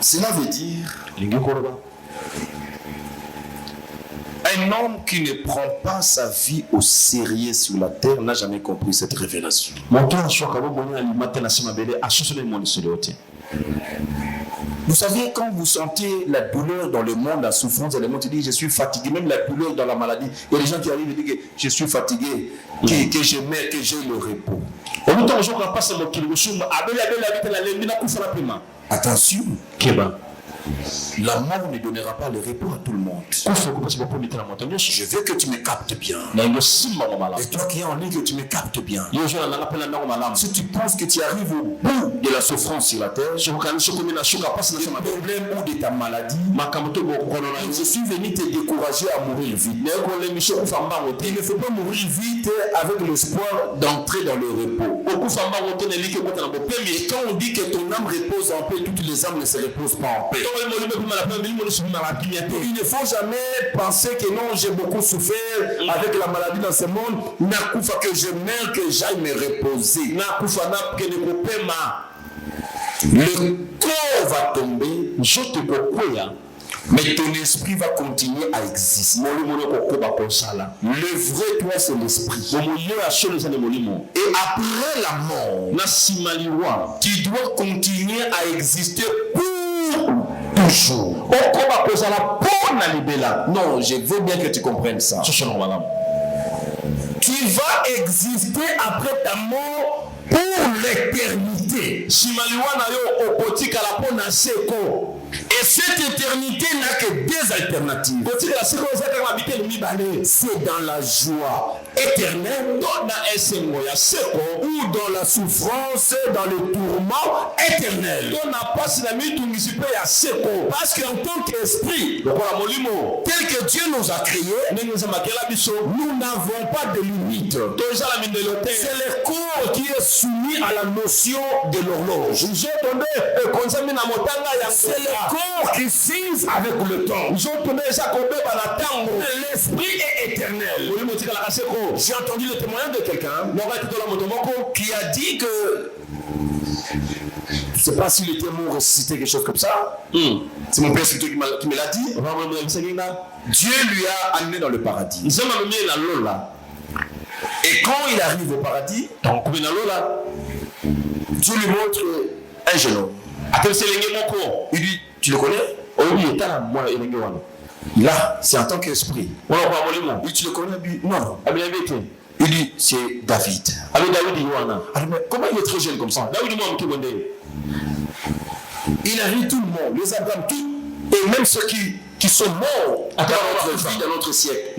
cela veut dire un homme qui ne prend pas sa vie au sérieux sur la terre n'a jamais compris cette révélation. Vous savez, quand vous sentez la douleur dans le monde, la souffrance, les gens te disent je suis fatigué, même la douleur dans la maladie. Il y a des gens qui arrivent et disent que je suis fatigué, que je meurs, que j'ai le repos. Attention, la mort ne donnera pas le repos à tout le monde. Je veux que tu me captes bien. Et toi qui es en ligne, que tu me captes bien. Si tu penses que tu arrives au bout de la souffrance sur la terre, du problème ou de ta maladie, je suis venu te décourager à mourir vite. Il ne faut pas mourir vite avec l'espoir d'entrer dans le repos. Et quand on dit que ton âme repose en paix, toutes les âmes ne se reposent pas en paix. Il ne faut jamais penser que non, j'ai beaucoup souffert avec la maladie dans ce monde. Nakufa que je meurs, que j'aille me reposer. Le corps va tomber. Mais ton esprit va continuer à exister. Le vrai toi, c'est l'esprit. Et après la mort, tu dois continuer à exister pour toujours. Non, je veux bien que tu comprennes ça. Tu vas exister après ta mort pour l'éternité. Et cette éternité n'a que deux alternatives. C'est dans la joie éternelle, ou dans la souffrance, dans le tourment éternel. Parce qu'en tant qu'esprit, tel que Dieu nous a créés, nous n'avons pas de limite. C'est le corps qui est soumis à la notion de l'horloge. C'est le corps qui s'use avec le temps. L'esprit est éternel. J'ai entendu le témoignage de quelqu'un qui a dit que, je ne sais pas si le témoin ressuscité quelque chose comme ça, c'est mon père qui me l'a dit. Dieu lui a amené dans le paradis. Et quand il arrive au paradis, Dieu lui montre un jeune homme. Il dit, tu le connais? Là, c'est en tant qu'esprit. Il dit, tu le connais? Non. Il dit, c'est David. Mais comment il est très jeune comme ça? Il a vu tout le monde, les Abraham, tout, et même ceux qui sont morts dans notre siècle.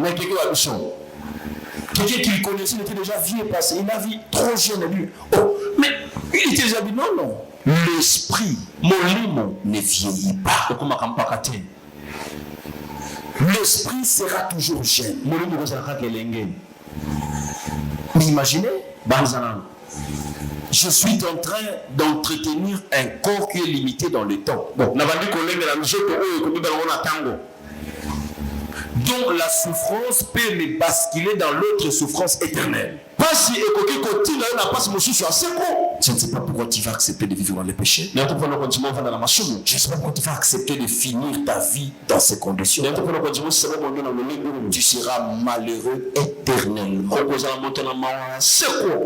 Quelqu'un qui le connaissait, il était déjà vieux passé. Il a vu trop jeune lui. Oh, mais il était déjà dit non. L'esprit, ne vieillit pas. L'esprit sera toujours jeune. Mais imaginez, je suis en train d'entretenir un corps qui est limité dans le temps. Donc la souffrance peut me basculer dans l'autre souffrance éternelle. Je ne sais pas pourquoi tu vas accepter de vivre dans les péchés. Je ne sais pas pourquoi tu vas accepter de finir ta vie dans ces conditions. Tu seras malheureux éternellement.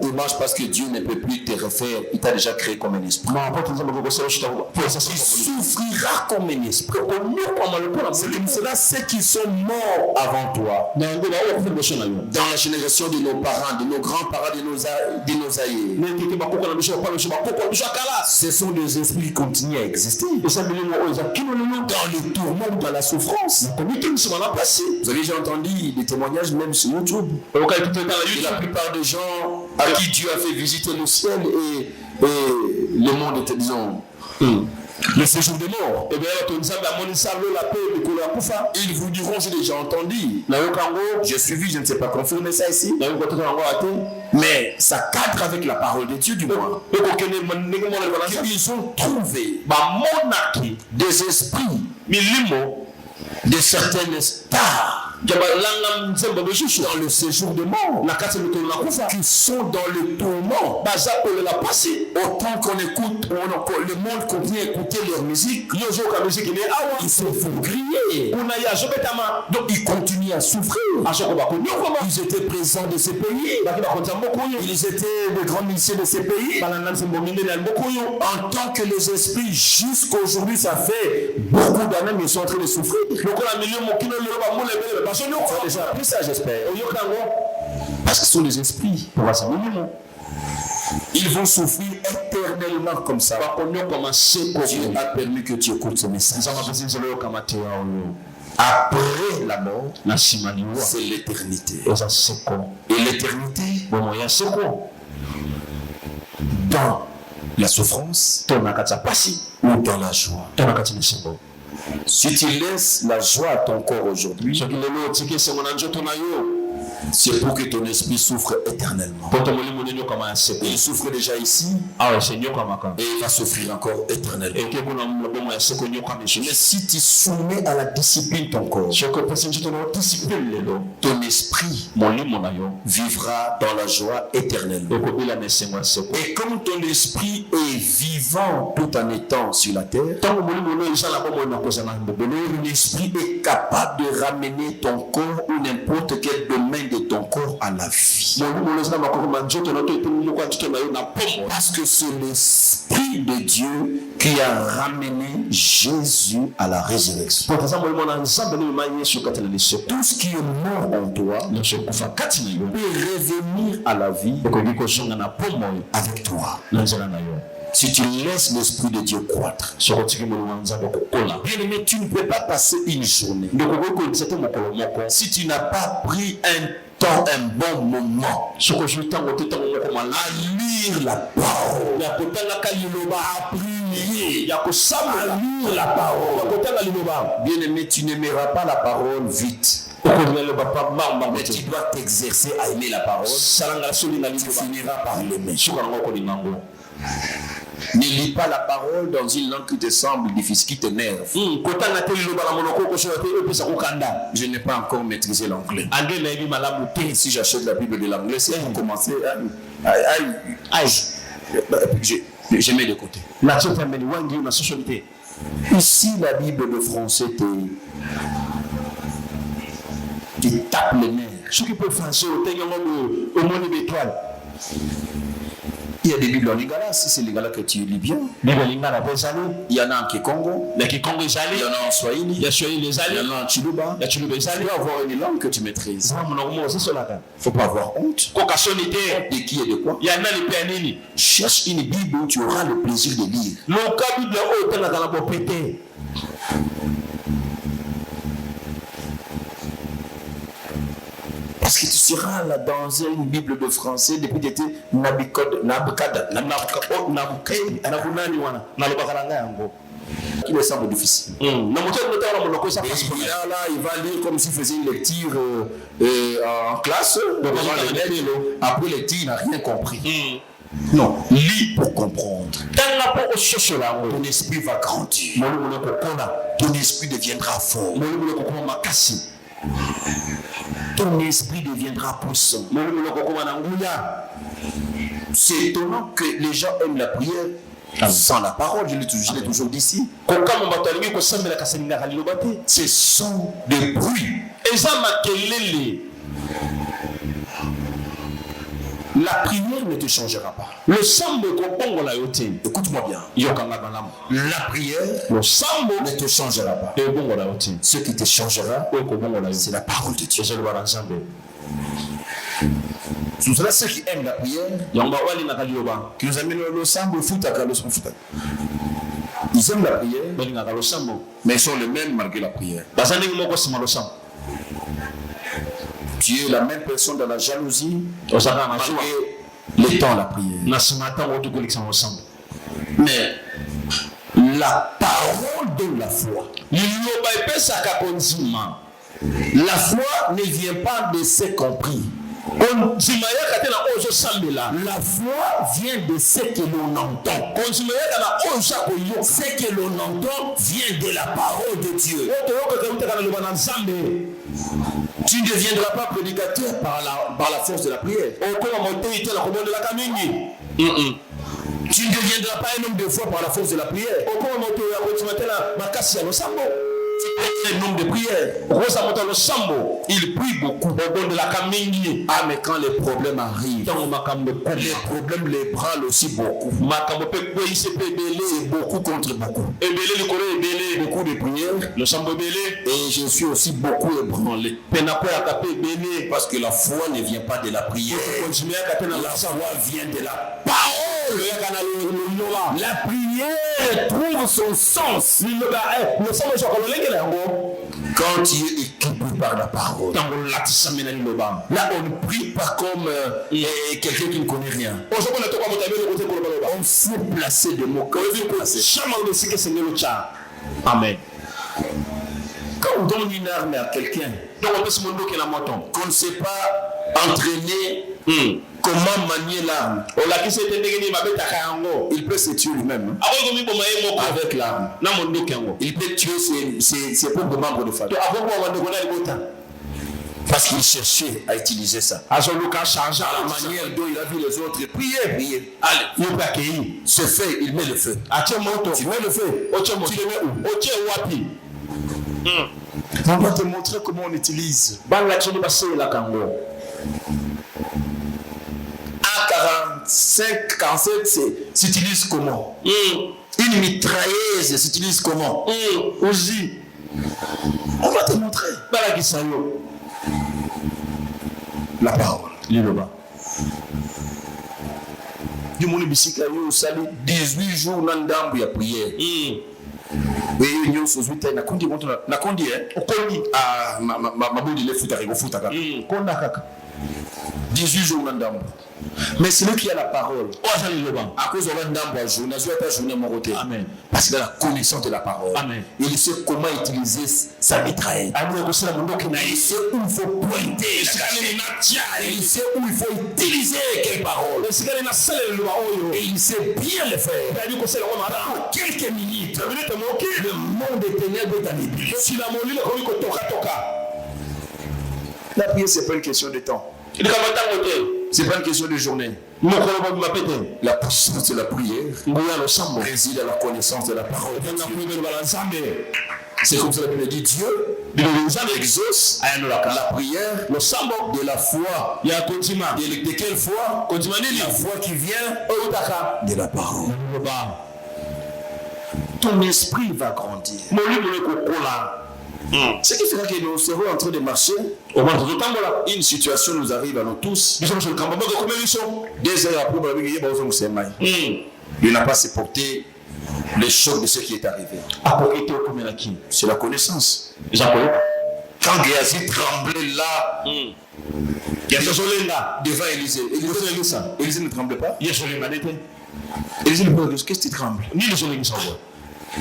Dommage parce que Dieu ne peut plus te refaire. Il t'a déjà créé comme un esprit. Tu souffriras comme un esprit. Ce sera ceux qui sont morts avant toi. Dans la génération de nos parents, de nos grands-parents, de nos aïeux. Ce sont des esprits qui continuent à exister. Dans le tourment, dans la souffrance. Vous avez déjà entendu des témoignages même sur YouTube. La plupart des gens à qui Dieu a fait visiter le ciel et le monde était, disons, le séjour des morts. Ils vous diront, j'ai déjà entendu. J'ai suivi, je ne sais pas confirmer ça ici. Mais ça cadre avec la parole de Dieu du moins. Ils ont trouvé des esprits, de certaines stars dans le séjour de mort, qui sont dans le tourment. Autant qu'on écoute, le monde continue à écouter leur musique, ils se font griller. Donc ils continuent à souffrir. Ils étaient présents de ces pays. Ils étaient des grands musiciens de ces pays. En tant que les esprits, jusqu'aujourd'hui, ça fait beaucoup d'années, mais ils sont en train de souffrir. Tu as déjà appris ça, j'espère. Parce que ce sont des esprits. Ils vont souffrir éternellement comme ça. Dieu a permis que tu écoutes ce message. Après la mort, c'est l'éternité. Et l'éternité, dans la souffrance ou dans la joie. Si tu laisses la joie à ton corps aujourd'hui, C'est pour que ton esprit souffre éternellement. Il souffre déjà ici et il va souffrir encore éternellement. Mais si tu soumets à la discipline ton corps, ton esprit vivra dans la joie éternelle. Et comme ton esprit est vivant tout en étant sur la terre, l'esprit est capable de ramener ton corps ou n'importe quel domaine de ton corps à la vie. Parce que c'est l'esprit de Dieu qui a ramené Jésus à la résurrection. Tout ce qui est mort en toi peut revenir à la vie avec toi. Si tu laisses l'esprit de Dieu croître. Bien aimé, tu ne peux pas passer une journée si tu n'as pas pris un bon moment à lire la parole, à lire la parole. Bien aimé, tu n'aimeras pas la parole vite. Mais tu dois t'exercer à aimer la parole. Tu finiras par l'aimer. Ne lis pas la parole dans une langue qui te semble difficile, qui t'énerve. Je n'ai pas encore maîtrisé l'anglais. Si j'achète la Bible de l'anglais, c'est pour commencer. Je mets de côté. Ici, la Bible de français te tape les nerfs. Il y a des Bibles en lingala, si c'est lingala que tu lis bien. Il y en a en Kikongo, il y en a en Swahili, il y en a en Chiluba. Tu dois avoir une langue que tu maîtrises. Il ne faut pas avoir honte. De qui et de quoi? Cherche une Bible où tu auras le plaisir de lire. Parce que tu seras là dans une Bible de français depuis que tu étais qui me semble difficile. Et là, il va lire comme s'il faisait une lecture en classe. Après lecture, il n'a rien compris. Non, lis pour comprendre. Ton esprit va grandir. Ton esprit deviendra fort. Ton esprit deviendra puissant. C'est étonnant que les gens aiment la prière sans la parole. Je l'ai toujours dit ici. Ce sont des bruits. La prière ne te changera pas. Écoute-moi bien. La prière ne te changera pas. Ce qui te changera, c'est la parole de Dieu. C'est cela ceux qui aiment la prière, qui nous amènent le sambo, ils aiment la prière, mais ils sont les mêmes malgré la prière. Tu es la même personne dans la jalousie malgré le temps de la prière. Mais la parole donne la foi. La foi ne vient pas de ce compris. La foi vient de ce que l'on entend. Ce que l'on entend vient de la parole de Dieu. Tu ne deviendras pas prédicateur par la force de la prière. Tu ne deviendras pas un homme de foi par la force de la prière. Un homme de prière. Il prie beaucoup. Ah, mais quand les problèmes arrivent, les problèmes les branlent aussi beaucoup. C'est beaucoup contre beaucoup. Beaucoup de prières. Et je suis aussi beaucoup ébranlé. Parce que la foi ne vient pas de la prière. La foi vient de la parole. La prière trouve son sens quand tu es équipé par la parole. Là, on ne prie pas comme quelqu'un qui ne connaît rien. On sait placer des mots. Amen. Quand on donne une arme à quelqu'un qu'on ne sait pas entraîner comment manier l'arme. Il peut se tuer lui-même avec l'arme. Il peut tuer ses propres membres de famille. Parce qu'il cherchait à utiliser ça. La manière dont il a vu les autres prier. Allez, ce fait, il met le feu. Tu mets le feu. Tu le mets où? On va te montrer comment on utilise. A45-47 s'utilise comment? Une mitrailleuse s'utilise comment? Aussi. On va te montrer. La parole. Du monde bisika yo sali 18 jours dans ndambu ya prière. Oui, nous sommes tous na kondi na kondi okondi ah mabudi le futa ko futa kaka. Konda kaka. 18 jours dans ndambu. Mais c'est lui qui a la parole. À cause de la journée mon côté. Amen. Parce qu'il a la connaissance de la parole. Amen. Il sait comment utiliser sa mitraillette. Il sait où il faut pointer. Il sait où il faut utiliser quelle parole. Et il sait bien le faire. Dans quelques minutes, le monde des ténèbres est ennébulé. La prière, ce n'est pas une question de temps. C'est pas une question de journée. La puissance de la prière réside à la connaissance de la parole. C'est comme ça que la Bible dit Dieu exauce la prière de la foi. De quelle foi? La foi qui vient de la parole. Ton esprit va grandir. Ce qui fera que nous serons en train de marcher. Une situation nous arrive à nous tous. 2 heures après, il n'a pas supporté le choc de ce qui est arrivé. C'est la connaissance. Quand Géasi tremblait là, devant Élisée, Élisée ne tremblait pas. Élisée ne peut pas. Qu'est-ce que tu trembles?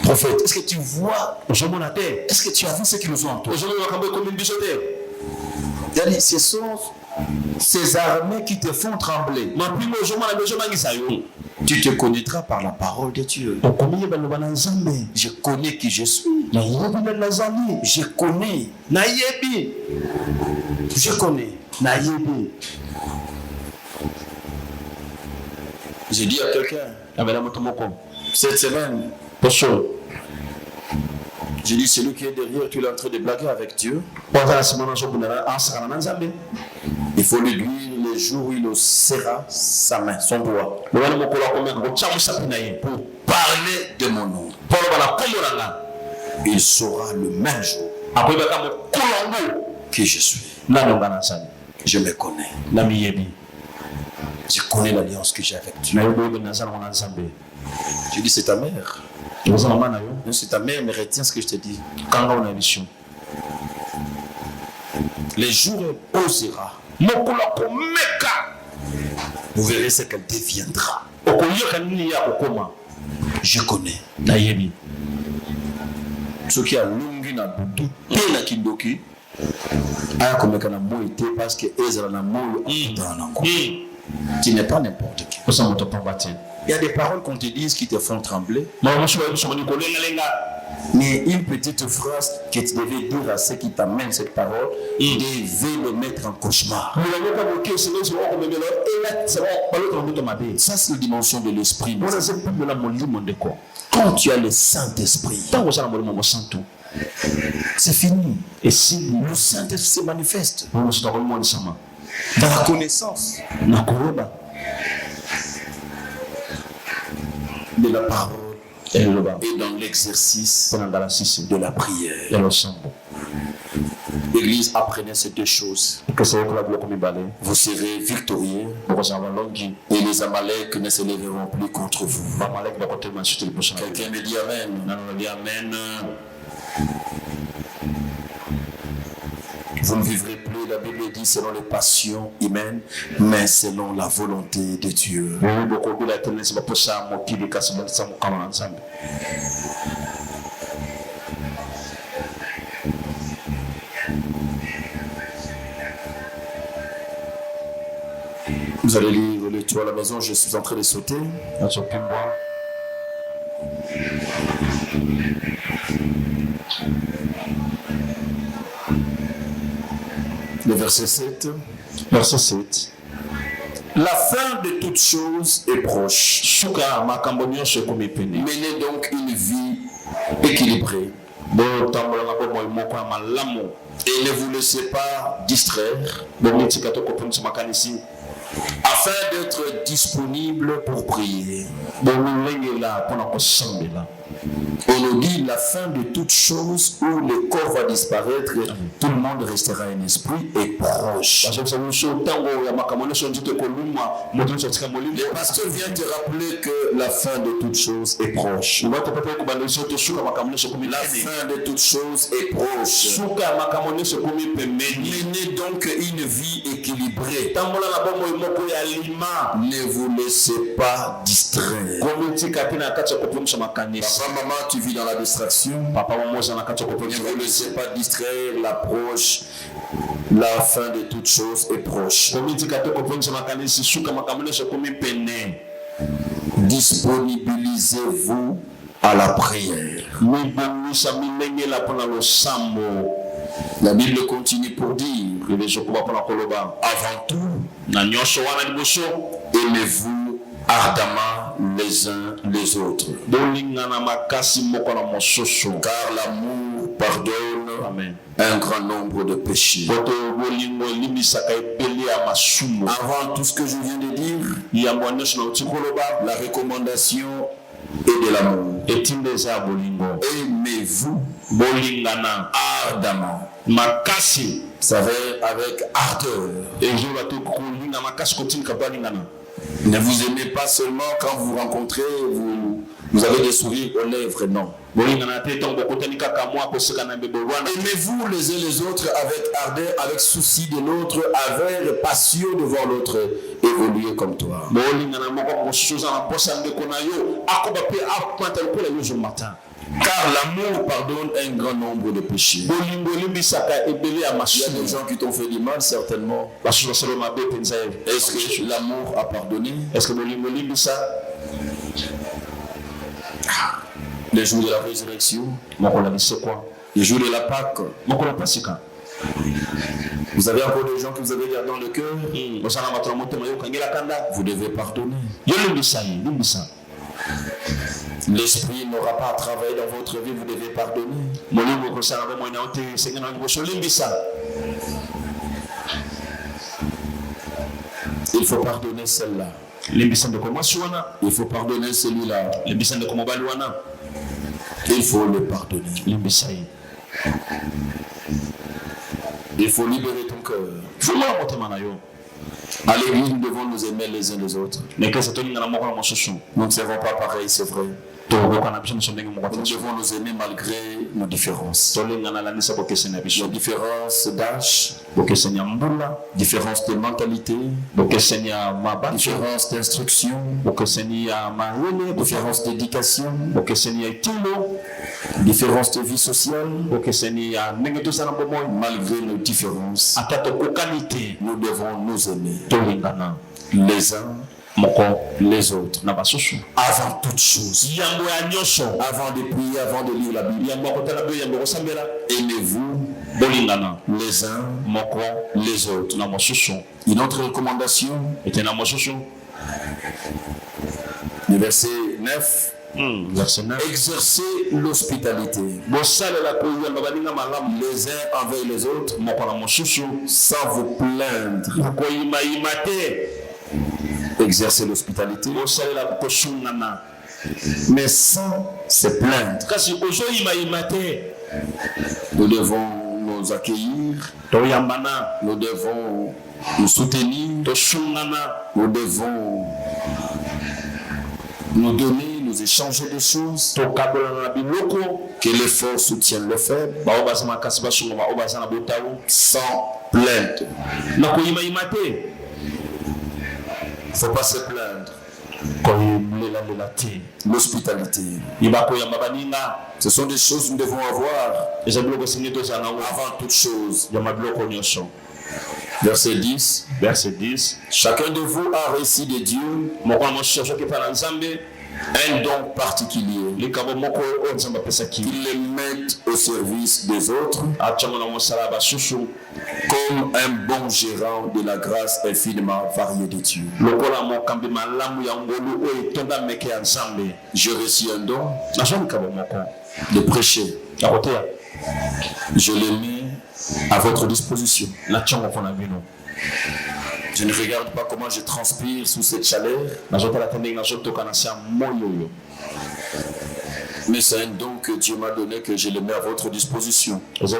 Prophète, est-ce que tu vois? Est-ce que tu as vu ce qui nous entoure? Ce sont ces armées qui te font trembler. Tu te connaîtras par la parole de Dieu. Je connais qui je suis. Je connais. Je connais. J'ai dit à quelqu'un cette semaine, j'ai dit celui qui est derrière, tu es en train de blaguer avec Dieu. Il faut lui dire le jour où il serra sa main, son doigt, pour parler de mon nom. Il saura le même jour qui je suis. Je me connais. Je connais l'alliance que j'ai avec Dieu. Je dis c'est ta mère. C'est ta mère, mais retiens ce que je te dis. Les jours où elle osera, vous verrez ce qu'elle deviendra. Je connais. Ce qui a lungi na butu na kindoki aya komeka na moyo te parce que ezala na moyo dans nango. Tu n'es pas n'importe qui. Il y a des paroles qu'on te dise qui te font trembler. Mais une petite phrase que tu devais dire à ceux qui t'amènent cette parole, devait le mettre en cauchemar. Ça, c'est la dimension de l'esprit. Quand tu as le Saint-Esprit, c'est fini. Et si le Saint-Esprit se manifeste dans la connaissance de la parole et dans l'exercice de la prière. L'Église apprenait ces deux choses. Vous serez victorieux et les Amaleks ne se lèveront plus contre vous. Quelqu'un me dit Amen. Vous ne vivrez plus, la Bible dit, selon les passions humaines, mais selon la volonté de Dieu. Vous allez lire le toit à la maison, je suis en train de sauter. Le verset 7. Verset 7. La fin de toutes choses est proche. Menez donc une vie équilibrée. Et ne vous laissez pas distraire afin d'être disponible pour prier. On nous dit la fin de toutes choses où le corps va disparaître, tout le monde restera un esprit et proche. Le pasteur vient de rappeler que la fin de toutes choses est proche. La fin de toutes choses est proche. Menez donc une vie équilibrée. Ne vous laissez pas distraire. Papa, maman, tu vis dans la distraction. Ne vous laissez pas distraire, l'approche. La fin de toutes choses est proche. Disponibilisez-vous à la prière. La Bible continue pour dire, avant tout, aimez-vous ardemment les uns les autres. Car l'amour pardonne un grand nombre de péchés. Avant tout ce que je viens de dire, la recommandation est de l'amour. Aimez-vous ardemment. Ça va avec ardeur. Ne vous aimez pas seulement quand vous rencontrez, vous avez des sourires aux lèvres, non. Aimez-vous les uns les autres avec ardeur, avec souci de l'autre, avec passion de voir l'autre évoluer comme toi. Car l'amour pardonne un grand nombre de péchés. Il y a des gens qui t'ont fait du mal, certainement. Est-ce que l'amour a pardonné? Les jours de la résurrection, les jours de la Pâque. Vous avez encore des gens que vous avez gardés dans le cœur. Vous devez pardonner. L'esprit n'aura pas travaillé dans votre vie, vous devez pardonner. Il faut pardonner celle-là. Il faut pardonner celui-là. Il faut le pardonner. Il faut libérer ton cœur. À l'église, nous devons nous aimer les uns les autres. Nous ne savons pas pareil, c'est vrai. Nous devons nous aimer malgré nos différences. Nos différences d'âge, différences de mentalité, différences d'instruction, différences d'éducation, différences de vie sociale. Malgré nos différences, nous devons nous aimer les uns les autres. Avant toute chose, avant de prier, avant de lire la Bible, aimez-vous les uns les autres. Une autre recommandation, le verset 9. Exercer l'hospitalité les uns envers les autres sans vous plaindre. Exercer l'hospitalité mais sans se plaindre. Nous devons nous accueillir, nous devons nous soutenir, nous devons nous donner, nous échanger des choses, que les forts soutiennent les faibles, sans plainte. Il ne faut pas se plaindre. L'hospitalité, ce sont des choses que nous devons avoir avant toute chose. Verset 10. Verset 10. Chacun de vous a reçu de Dieu un don particulier qu'il les mette au service des autres comme un bon gérant de la grâce infiniment variée de Dieu. J'ai reçu un don de prêcher. Je l'ai mis à votre disposition. Je ne regarde pas comment je transpire sous cette chaleur. Mais c'est un don que Dieu m'a donné, que je le mets à votre disposition. Dieu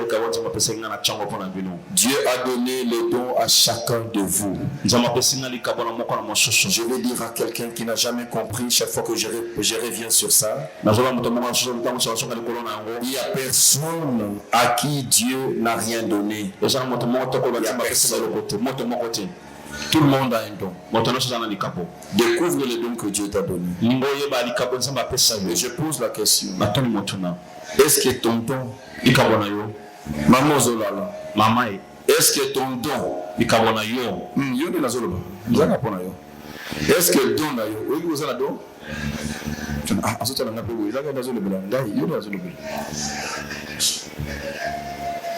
a donné les dons à chacun de vous. Je vais dire à quelqu'un qui n'a jamais compris, chaque fois que je reviens sur ça, il n'y a personne à qui Dieu n'a rien donné. Il y a personne. Tout le monde a un don. Découvre les dons que Dieu t'a donnés. Et je pose la question. Est-ce que ton don, maman Zolala, est-ce que ton don, est-ce que don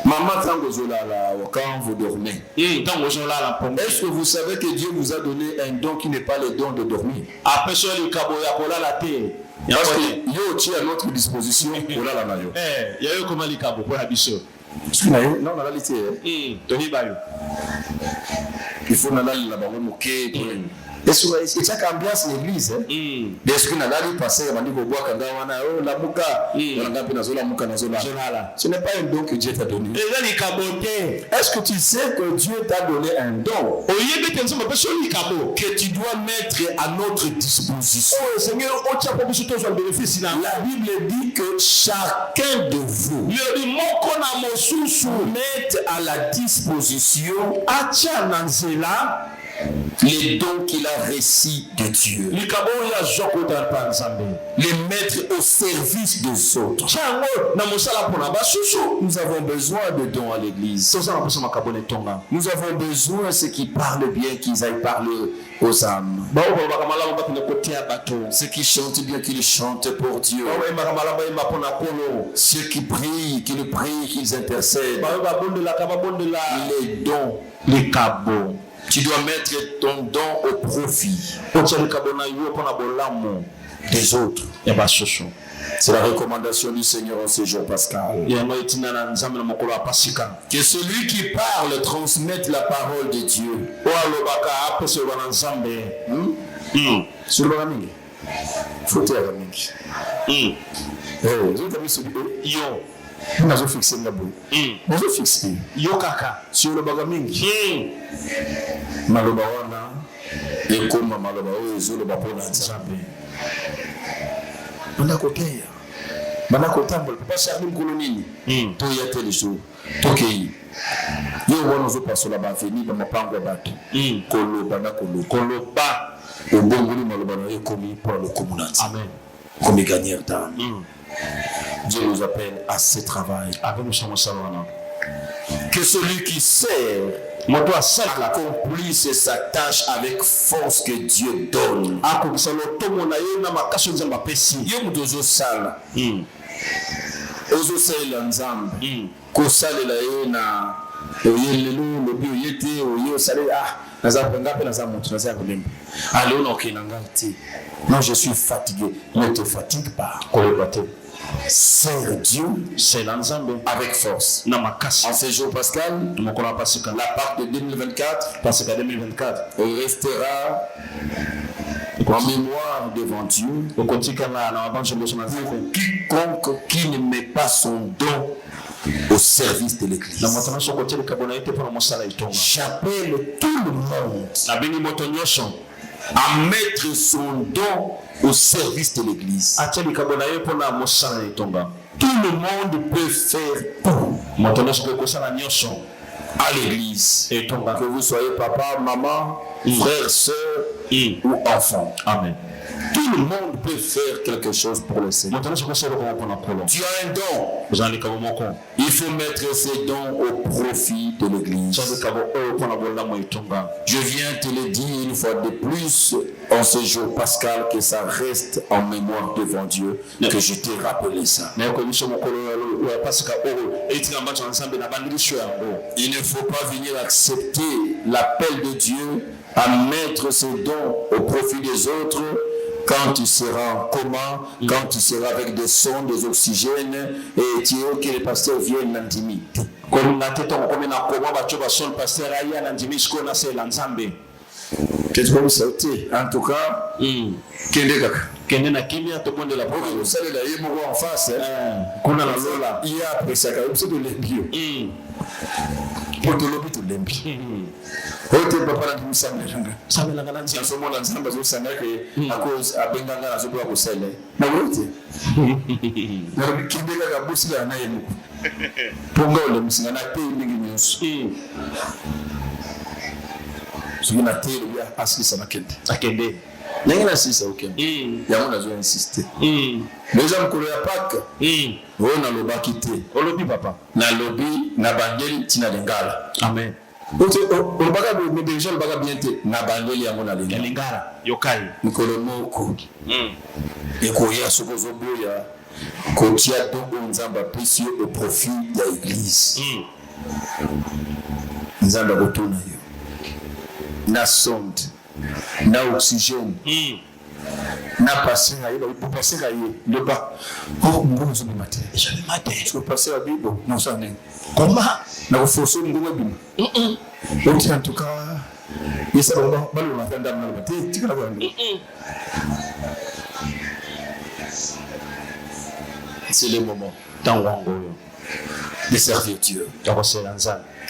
Maman, quand vous dormez, est-ce que vous savez que Dieu vous a donné un don qui n'est pas le don de dormir? Parce que yo tu à notre disposition pour la nayo. Non, la réalité. Il faut n'aller la banque moquer. Est-ce que c'est une ambiance l'église? Est-ce que n'allez passer à Manigo Bois quand on a la muka, ce n'est pas un don que Dieu t'a donné. Est-ce que tu sais que Dieu t'a donné un don que tu dois mettre à notre disposition? La Bible dit que chacun de vous mette à la disposition les dons qu'il a reçus de Dieu, les mettre au service des autres. Nous avons besoin de dons à l'église. Nous avons besoin de ceux qui parlent bien, qu'ils aillent parler aux âmes. Ceux qui chantent bien, qu'ils chantent pour Dieu. Ceux qui prient, qu'ils prient, qu'ils intercèdent. Les dons, les cabots. Tu dois mettre ton don au profit des autres. C'est la recommandation du Seigneur en ce jour pascal. Que celui qui parle transmette la parole de Dieu. Nous fixé nous fixé sur le bagamingi maloba wana ekoma maloba oyo ezoloba mpona nzambe banda kotambola papa charli mkolo nini toya te les jours tokei yo wana ozopasola baveni bamapango ya bato koloba na koloba obongoli maloba na yo ekomi mpona lokumu na nzambe komi gagner d'âme. Dieu nous appelle à ce travail. Que celui qui sert accomplisse sa tâche avec force que Dieu donne. Non, je suis fatigué. Ne te fatigue pas. Sers Dieu avec force. En ce jour pascal, la Pâque de 2024 restera en mémoire devant Dieu. Quiconque qui ne met pas son don au service de l'église. J'appelle tout le monde à mettre son don au service de l'église. Tout le monde peut faire tout à l'église. Que vous soyez papa, maman, frère, soeur ou enfant. Amen. Tout le monde peut faire quelque chose pour le Seigneur. Tu as un don. Il faut mettre ces dons au profit de l'Église. Je viens te le dire une fois de plus en ce jour pascal, que ça reste en mémoire devant Dieu, que je t'ai rappelé ça. Il ne faut pas venir accepter l'appel de Dieu à mettre ses dons au profit des autres quand tu seras en coma, quand tu seras avec des sons, des oxygènes, et tu veux que les pasteurs viennent l'intimité. Qu'est-ce que vous savez? En tout cas, Kende na kimia to monde la boka usale la yemo en face kuna la lola iya presa ka upse to lembio poto lobi to lembi hote papa na samela ngala nsi somo la nzamba zo sanga ke akoz abenga ngala zo ko sele na wote na kinde ka busi la na yemo ponga ole musinga na te ndingi nyusu sugina te ya aski sana kende akende n'engena sisa okem yango nazo insister déjà mukolo ya Pâques oyo nalobaki te olobi papa nalobi na bangeli tina lingala amen olobaka mais déjà olobaka bien te na bangeli yango na lingala yokai mukolo moko ekoya soko ozoboya kotia dongo nzamba apesi yo au profit ya église nzamba akotuna yo na sonde na oxygène na passer à pour passer à le bas oh mon Dieu matin jamais matin je passer à bible non ça n'est comment na forcer ngoma bima donc en tout cas il ça va balu na fenda na matin tu kana kwa c'est le moment dans wango de servir Dieu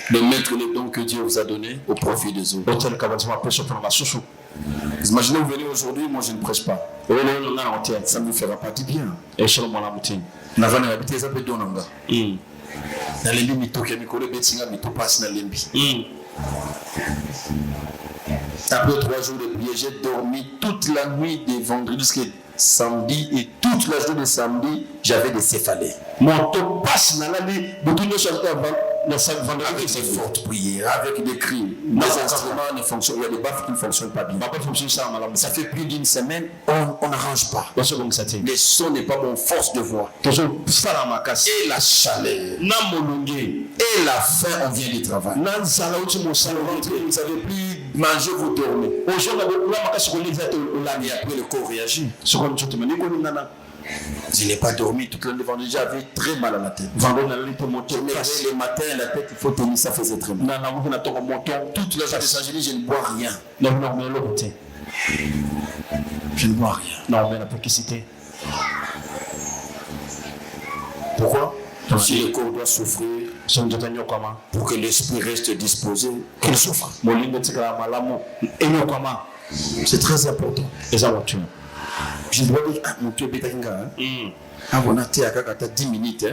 de mettre les dons que Dieu vous a donnés au profit des autres. Imaginez, vous venez aujourd'hui, moi je ne prêche pas. Ça ne me fera pas du bien. Navana habité ça peut donner nga. Na lembi mitoke mikolo betinga mitopasse na lembi. Après 3 jours de prière, j'ai dormi toute la nuit de vendredi jusqu'à samedi et toute la journée de samedi, j'avais des céphalées. Mon top passe dans la nuit, avec des fortes prières, avec des cris. Les instruments ne fonctionnent pas, il y a des baffes qui ne fonctionnent pas bien. Ça fait plus d'une semaine, on n'arrange pas. Le son n'est pas bon, force de voix. Et la chaleur. Et la faim, on vient du travail. Vous ne savez plus manger, vous dormez. Et après le corps réagit. Je n'ai pas dormi toute la nuit. J'avais très mal à la tête. Je me réveillais le matin, la tête, il faut tenir, ça faisait très mal. Toute la journée, je ne bois rien. Je ne bois rien. Non, mais la publicité. Pourquoi? Si le corps doit souffrir, pour que l'esprit reste disposé, qu'il souffre. C'est très important. Je dois dire, mon Dieu, avant à 10 minutes,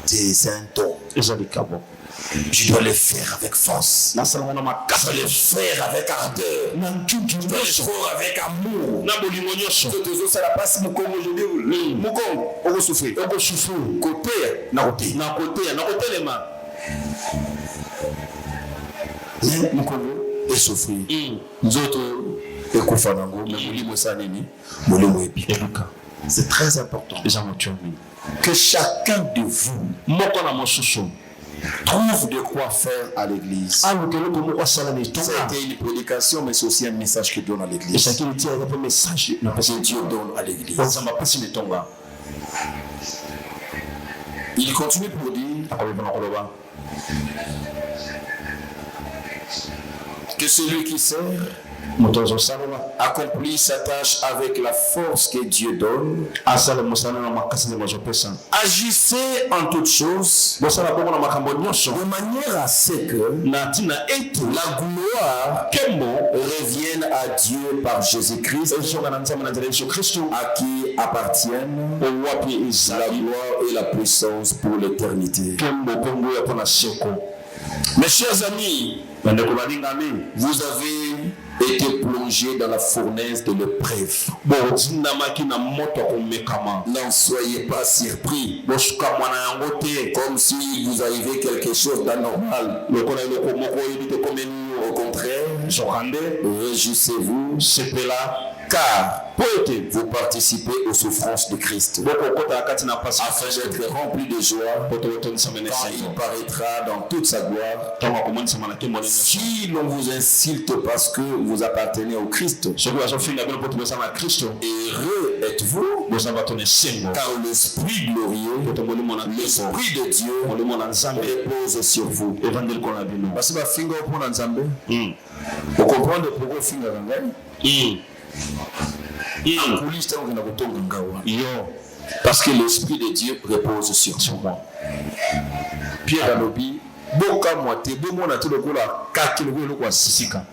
c'est un don. Je dois le faire avec force. Je dois le faire avec ardeur. Je dois le faire avec amour. Ça la passe mon Congo aujourd'hui. Mon Congo, on va souffrir. On va souffrir. Côté, na côté les mains. Mon Congo est souffrir. Nous autres. C'est très important que chacun de vous trouve de quoi faire à l'église. Ça a été une prédication, mais c'est aussi un message que donne à l'église. Que Dieu donne à l'église. Il continue pour dire que celui qui sert accomplit sa tâche avec la force que Dieu donne. Agissez en toutes choses de manière à ce que la gloire revienne à Dieu par Jésus-Christ, à qui appartiennent la gloire et la puissance pour l'éternité. Mes chers amis, vous avez était plongé dans la fournaise de l'épreuve. N'en soyez pas surpris, comme si vous arrivait quelque chose d'anormal. Au contraire, réjouissez-vous, car vous participez aux souffrances de Christ, afin d'être rempli de joie quand il paraîtra dans toute sa gloire. Si l'on vous insulte parce que vous appartenez au Christ, heureux êtes-vous, car l'Esprit glorieux, l'Esprit de Dieu repose sur vous. Vous comprenez pourquoi parce que l'Esprit de Dieu repose sur moi. Pierre alobi boka moite bomona to lokola kaki lokolo kwa sisika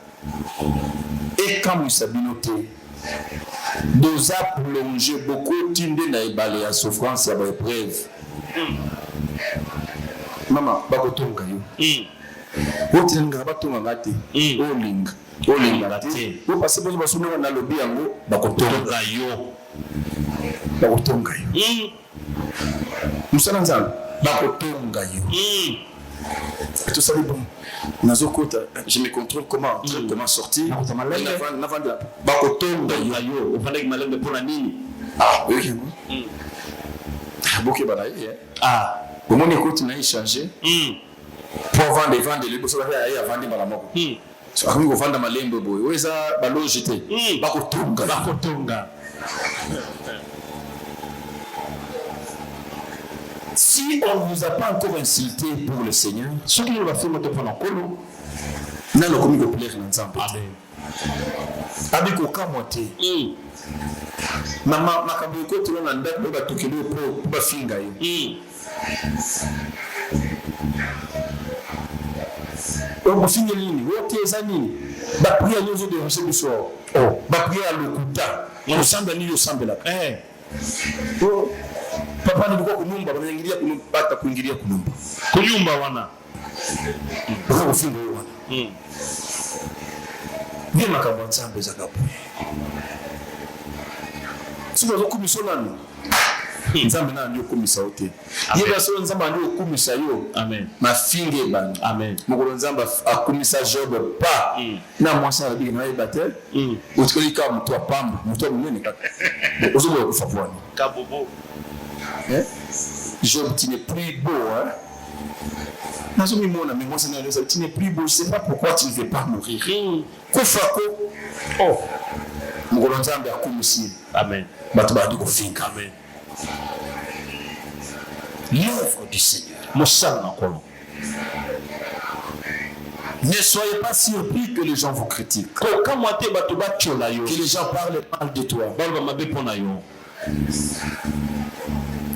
et quand vous sabinote doza plonger beaucoup tinde na ibale ya souffrance ya ba épreuve. Mama bakotonga yo wote nga batonga ngate olinga ngate wo parce que basuna na lobi yango bakotonga yo musana nzambe bakotonga yo. Tout ça bon nazokota je me contrôle comment sortir avant de bakotonga yo ofanda ki malembe pona nini oui boke bana au moins écoute na échanger pour vendre les bosso ya vendre bala moko so akumi ko vendre malembe boy weza baloje te bakotonga. Si on ne vous a pas encore insulté pour le Seigneur, ce qui va faire notre pendant colo, n'a le commis de plaire dans l'ensemble. Avec aucun moitié. Maman, ma cabine, tu l'as en date, tu vas tout qu'il pour pas finir. On va finir l'île, on tes amis, va prier à nos autres de recevoir le soir. Va prier à l'Okuta, on semble à l'île, on semble là. Papa ni kwa kunumba wanaingilia kunupata kuingilia kunumba kunyumba wana kwa ufingo wana vyema kama nsambe za kapo sio zo kumisonana nsambe na ndio kumisa wote yeba sio nsambe ndio kumisa yo amen mafinge bana amen mukolo nsambe akumisa job pa na mwasa bi na ibate utsikolika mtu apamba mtu munene kaka uzobo kufapwani kabobo. Job, tu n'es plus beau, hein? Tu n'es plus beau, je ne sais pas pourquoi tu ne veux pas mourir. Kofako. Oh. Mugolonzambe akumisi. Amen. Batubadi kofinga. Amen. L'œuvre du Seigneur. Ne soyez pas surpris que les gens vous critiquent. Que les gens parlent mal de toi.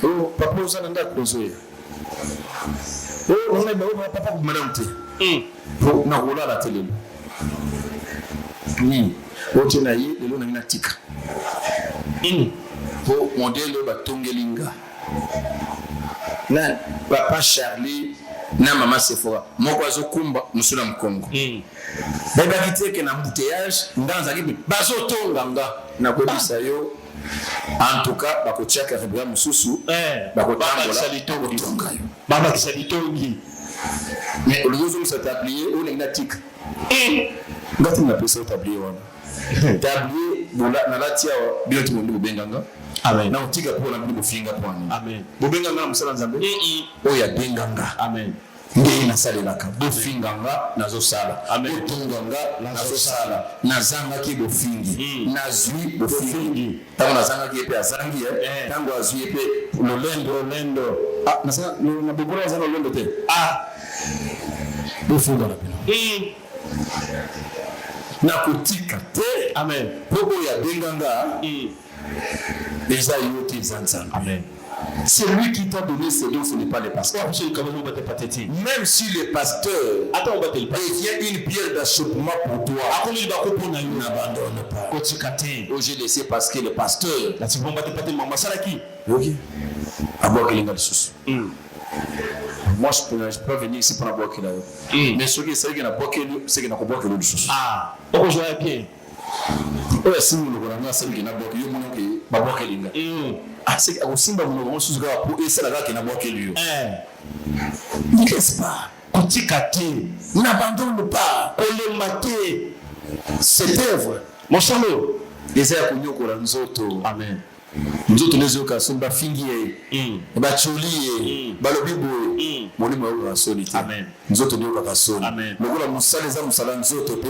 Oh, papa vous en a causé. Oh, on a papa vous madame te. Pour na rola la télé. Ni, o tenayi lelo na minatika. Pour modèle ba tongelinga. Na papa Charlie na mama Sephora. Moko azokumba musula mkongo. Baba kiteke na mbouteillage ndanza kibi bazotonga nga na kodisa yo. En tout cas, bakochaka rebra mususu bakotambola salitonga yo baba salitongi mais le jour où ça tablier on est natique ngati na pesa tablier wana tablier bola na latia bilo tu mundu benganga amen na utika pour na mundu finga pwani amen bobenganga musala nzambe oya benganga amen ngi na salelaka bofinganga nazosala botonganga nazosala nazanga ki bofingi nazwi bofingi tango nazanga ki epe azangi tango azwi epe lolendo nasanga na bobola azanga lolendo te bofinga na pino na kutika te amen bobo ya benganga déjà yote zanza amen. C'est lui qui t'a donné ces dons, ce n'est pas le pasteur. Même si le pasteur devient une pierre d'achoppement pour toi, n'abandonne pas. Oh, j'ai laissé parce que le pasteur. Moi, je peux venir ici pour la boire qu'il a. Mais ceux qui savent qu'il a boire c'est qu'il n'a pas boire que l'autre chose. Ah, on joue bien. Ouais, si vous le connaissez, c'est qu'il n'a boire que l'autre chose. Boire que l'autre. Ah, c'est aussi bah vous le connaissez pour et c'est là qu'il n'a boire que l'autre. Ne laisse pas. Petit caté. N'abandonne pas. On le maté. Cette œuvre. Mon chamo. Les airs qu'on y a au Nzoto. Amen. Nous autres les occasions ba fingier ba choli ba lobibo moni mo wa solite amen nous autres nous ka soli amen nous la musala za musala nzoto pe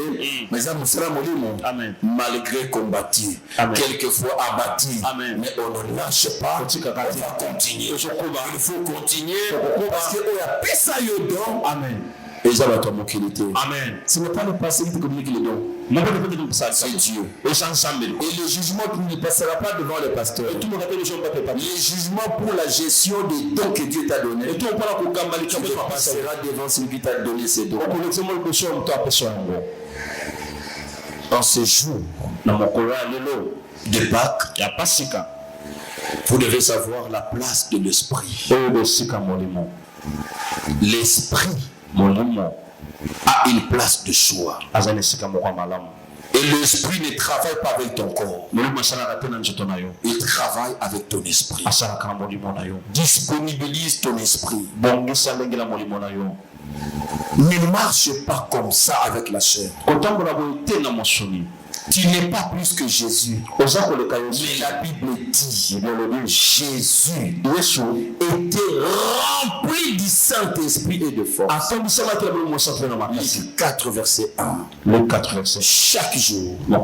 mais za musala molimo amen malgré combattu quelquefois abattu mais on ne lâche pas on va continuer il faut continuer parce que on a pesa yo don amen et ça va tomber mokilité amen ce n'est pas le passé qui communique les dons c'est Dieu. Et le jugement ne passera pas devant les pasteurs. Les jugements pour la gestion des dons que Dieu t'a donnés. Tu passeras devant celui qui t'a donné ces dons. En ce jour de Pâques, vous devez savoir la place de l'esprit. L'esprit a une place de choix. Et l'esprit ne travaille pas avec ton corps. Il travaille avec ton esprit. Disponibilise ton esprit. Ne marche pas comme ça avec la chair. Tu n'es pas plus que Jésus. Mais la Bible dit Jésus était rempli du Saint-Esprit et de force. Luc 4 verset 1. Chaque jour, la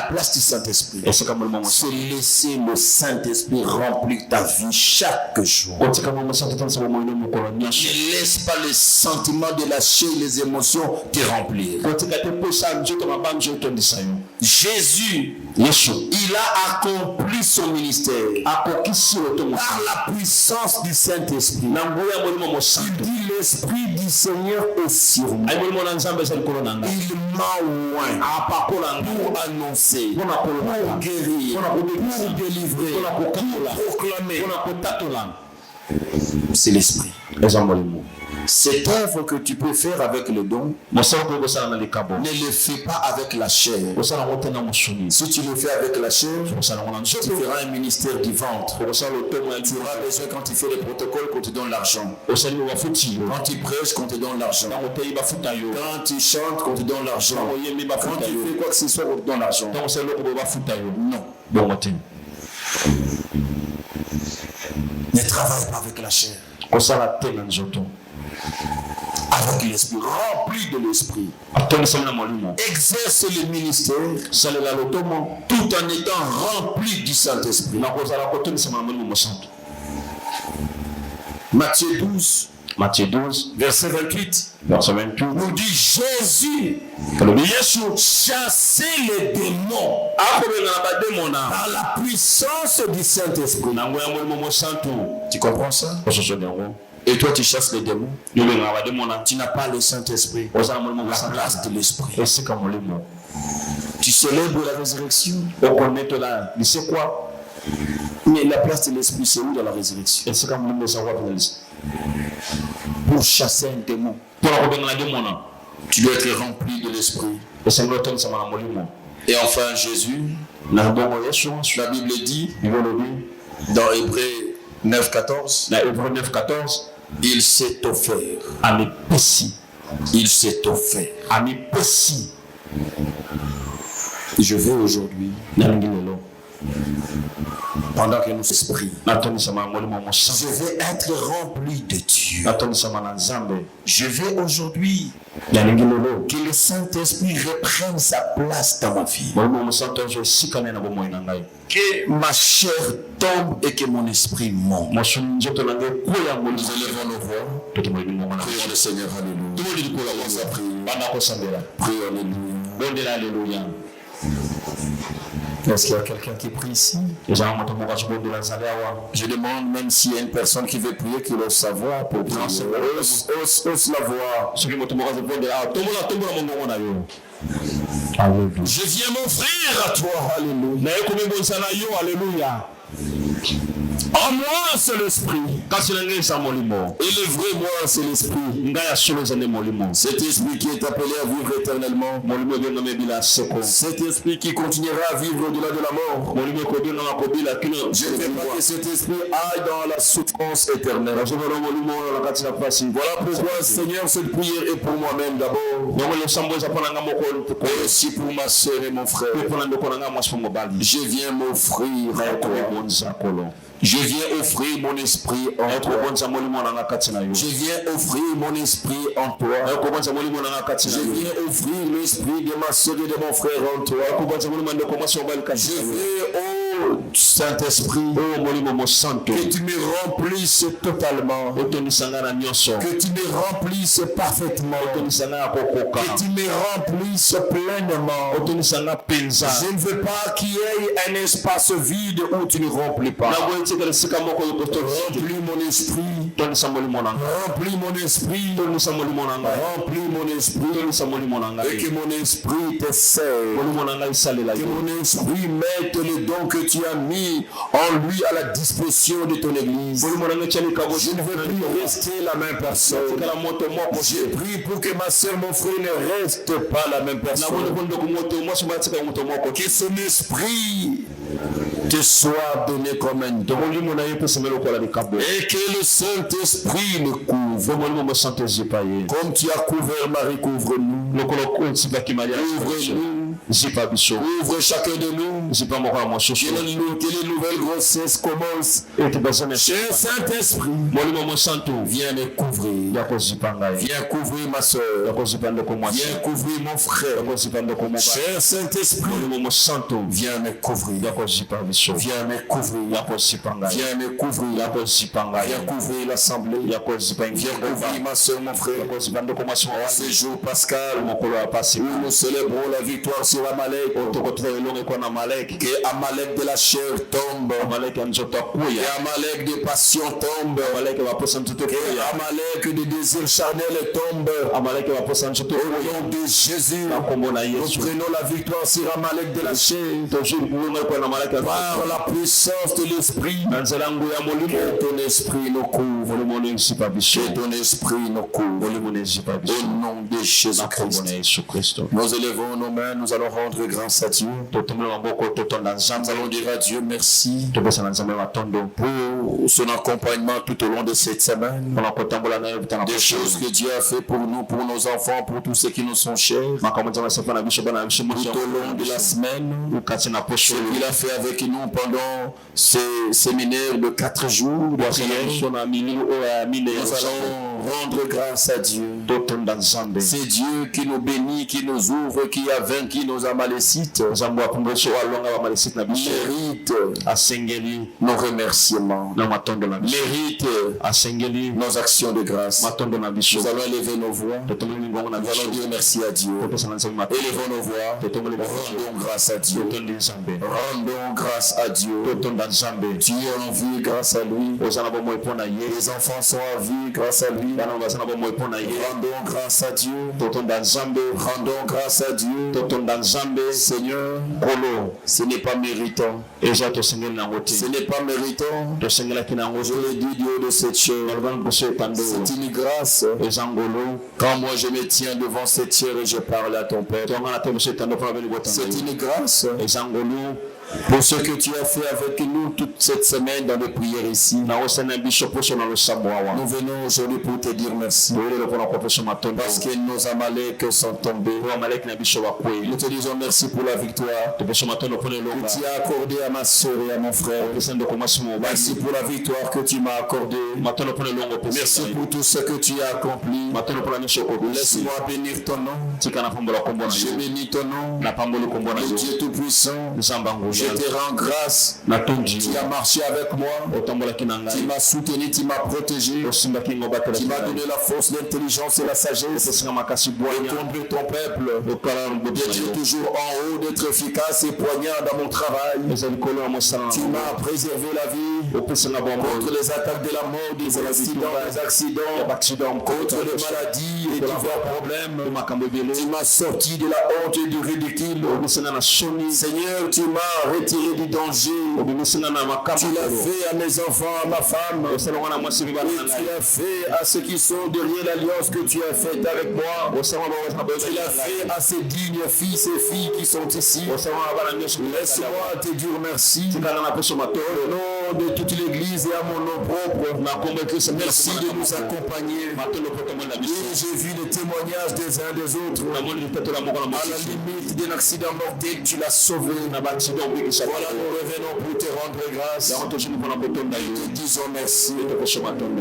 place du Saint-Esprit, c'est laisser le Saint-Esprit remplir ta vie chaque jour. Ne laisse pas les sentiments de la chair et les émotions te remplir. Jésus, il a accompli son ministère par la puissance du Saint-Esprit. Il dit l'Esprit du Seigneur est sur moi. Il m'a oint pour annoncer, pour guérir, pour délivrer, pour proclamer. C'est l'Esprit. Cette œuvre que tu peux faire avec le don, ne le fais pas avec la chair. Si tu le fais avec la chair, tu feras un ministère du ventre. Tu auras besoin quand tu fais les protocoles qu'on te donne l'argent. Quand tu prêches qu'on te donne l'argent. Quand tu chantes qu'on te donne l'argent. Quand tu fais quoi que ce soit qu'on te donne l'argent. Non. Ne travaille pas avec la chair. Avec l'esprit, rempli de l'esprit. Exerce le ministère tout en étant rempli du Saint-Esprit. Matthieu 12, verset 28. Nous dit Jésus chasser les démons par la puissance du Saint-Esprit. Tu comprends ça? Et toi tu chasses les démons. Tu n'as pas le Saint-Esprit. La place de l'Esprit. Tu célèbres la résurrection. Mais la place de l'Esprit, c'est où dans la résurrection? Pour chasser un démon, tu dois être rempli de l'Esprit. Et enfin Jésus, la Bible dit dans Hébreux 9.14, il s'est offert. Il s'est offert. Je veux aujourd'hui, pendant que nous esprits, je vais être rempli de Dieu. Je vais aujourd'hui que le Saint-Esprit reprenne sa place dans ma vie. Que ma chair tombe et que mon esprit monte. Nous élevons nos voix. Prions le Seigneur. Alléluia. Prions. Alléluia. Est-ce qu'il y a quelqu'un qui prie ici? Je demande même s'il y a une personne qui veut prier, qu'il ose savoir pour prier. Ose la voix. Je viens mon frère à toi. Alléluia. En moi, c'est l'esprit. Et le vrai moi, c'est l'esprit. Cet esprit qui est appelé à vivre éternellement. Cet esprit qui continuera à vivre au-delà de la mort. Je ne veux pas que cet esprit aille dans la souffrance éternelle. Voilà pourquoi, Seigneur, cette prière est pour moi-même d'abord. Et aussi pour ma soeur et mon frère. Je viens m'offrir à toi. Je viens offrir mon esprit en toi. Je viens offrir mon esprit en toi. Je viens offrir l'esprit de ma soeur et de mon frère en toi. Je veux, oh Saint-Esprit, que tu me remplisses totalement. Que tu me remplisses parfaitement. Que tu me remplisses pleinement. Je ne veux pas qu'il y ait un espace vide où tu ne remplis pas. Remplis mon esprit. Remplis mon esprit. Remplis mon esprit. Et que mon esprit te serve. Que mon esprit mette les dons que tu as mis en lui à la disposition de ton église. Je ne veux plus rester la même personne. Je prie pour que ma soeur, mon frère ne reste pas la même personne. Que son esprit te soit donné comme un don. Et que le Saint-Esprit le couvre. Comme tu as couvert Marie, couvre-nous. Ouvre-nous. Ouvre chacun de nous. Que les nouvelles grossesses commencent. Cher Saint-Esprit, viens me couvrir. Viens couvrir ma soeur. Viens couvrir mon frère. Cher Saint-Esprit, viens me couvrir. Viens me couvrir. Viens me couvrir. Viens couvrir l'assemblée. Viens couvrir ma soeur, mon frère. Ce jour pascal où nous célébrons la victoire sur Amalek. Que Amalek de la chair tombe. Que Amalek des passions tombe. Que Amalek des désirs charnels tombe. Au nom de Jésus, nous prenons la victoire sur Amalek de la chair. Par la puissance de l'esprit. Que ton esprit nous couvre. Que ton esprit nous couvre. Au nom de Jésus-Christ. Nous élevons nos mains, nous allons rendre grâce à Dieu. Nous allons dire à Dieu merci pour son accompagnement tout au long de cette semaine. Des choses que Dieu a fait pour nous, pour nos enfants, pour tous ceux qui nous sont chers. Tout au long de la semaine, ce qu'il a fait avec nous pendant ces séminaires de 4 jours de prière. Nous allons rendre grâce à Dieu. C'est Dieu qui nous bénit, qui nous ouvre, qui a vaincu nos Amalécites. Mérite nos remerciements. Mérite nos actions de grâce. Nous allons élever nos voix. Nous allons dire merci à Dieu. Élevons nos voix. Rendons grâce à Dieu. Rendons grâce à Dieu. Dieu est en vie grâce à lui. Les enfants sont en vie grâce à lui. Rendons grâce à Dieu. Rendons grâce à Dieu. Seigneur, ce n'est pas méritant. Ce n'est pas méritant. Je le dis du haut de cette chair. C'est une grâce. Quand moi je me tiens devant cette chair et je parle à ton Père. C'est une grâce. Pour ce que tu as fait avec nous toute cette semaine dans les prières ici. Nous venons aujourd'hui pour te dire merci. Parce que nos Amalek sont tombés. Nous te disons merci pour la victoire que tu as accordée à ma soeur et à mon frère. Merci pour la victoire que tu m'as accordée. Merci pour tout ce que tu as accompli. Laisse-moi bénir ton nom. Je bénis ton nom. Le Dieu Tout-Puissant. Je te rends grâce. Tu as marché avec moi. Tu m'as soutenu, tu m'as protégé. Tu m'as donné la force, l'intelligence et la sagesse de conduire ton peuple. D'être toujours en haut, d'être efficace et poignard dans mon travail. Tu m'as préservé la vie contre les attaques de la mort, des accidents, contre les maladies et divers problèmes. Tu m'as sorti de la honte et du ridicule. Seigneur, tu m'as retiré du danger. Tu l'as fait à mes enfants, à ma femme. Et tu l'as fait à ceux qui sont derrière l'alliance que tu as faite avec moi. Tu l'as fait à ces dignes fils et filles qui sont ici. Laisse-moi te dire merci. Au nom de toute l'église et à mon nom propre. Merci de nous accompagner. Et j'ai vu les témoignages des uns des autres. À la limite d'un accident mortel, tu l'as sauvé. Voilà, nous revenons pour te rendre grâce. Et te disons merci,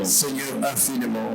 Seigneur, infiniment.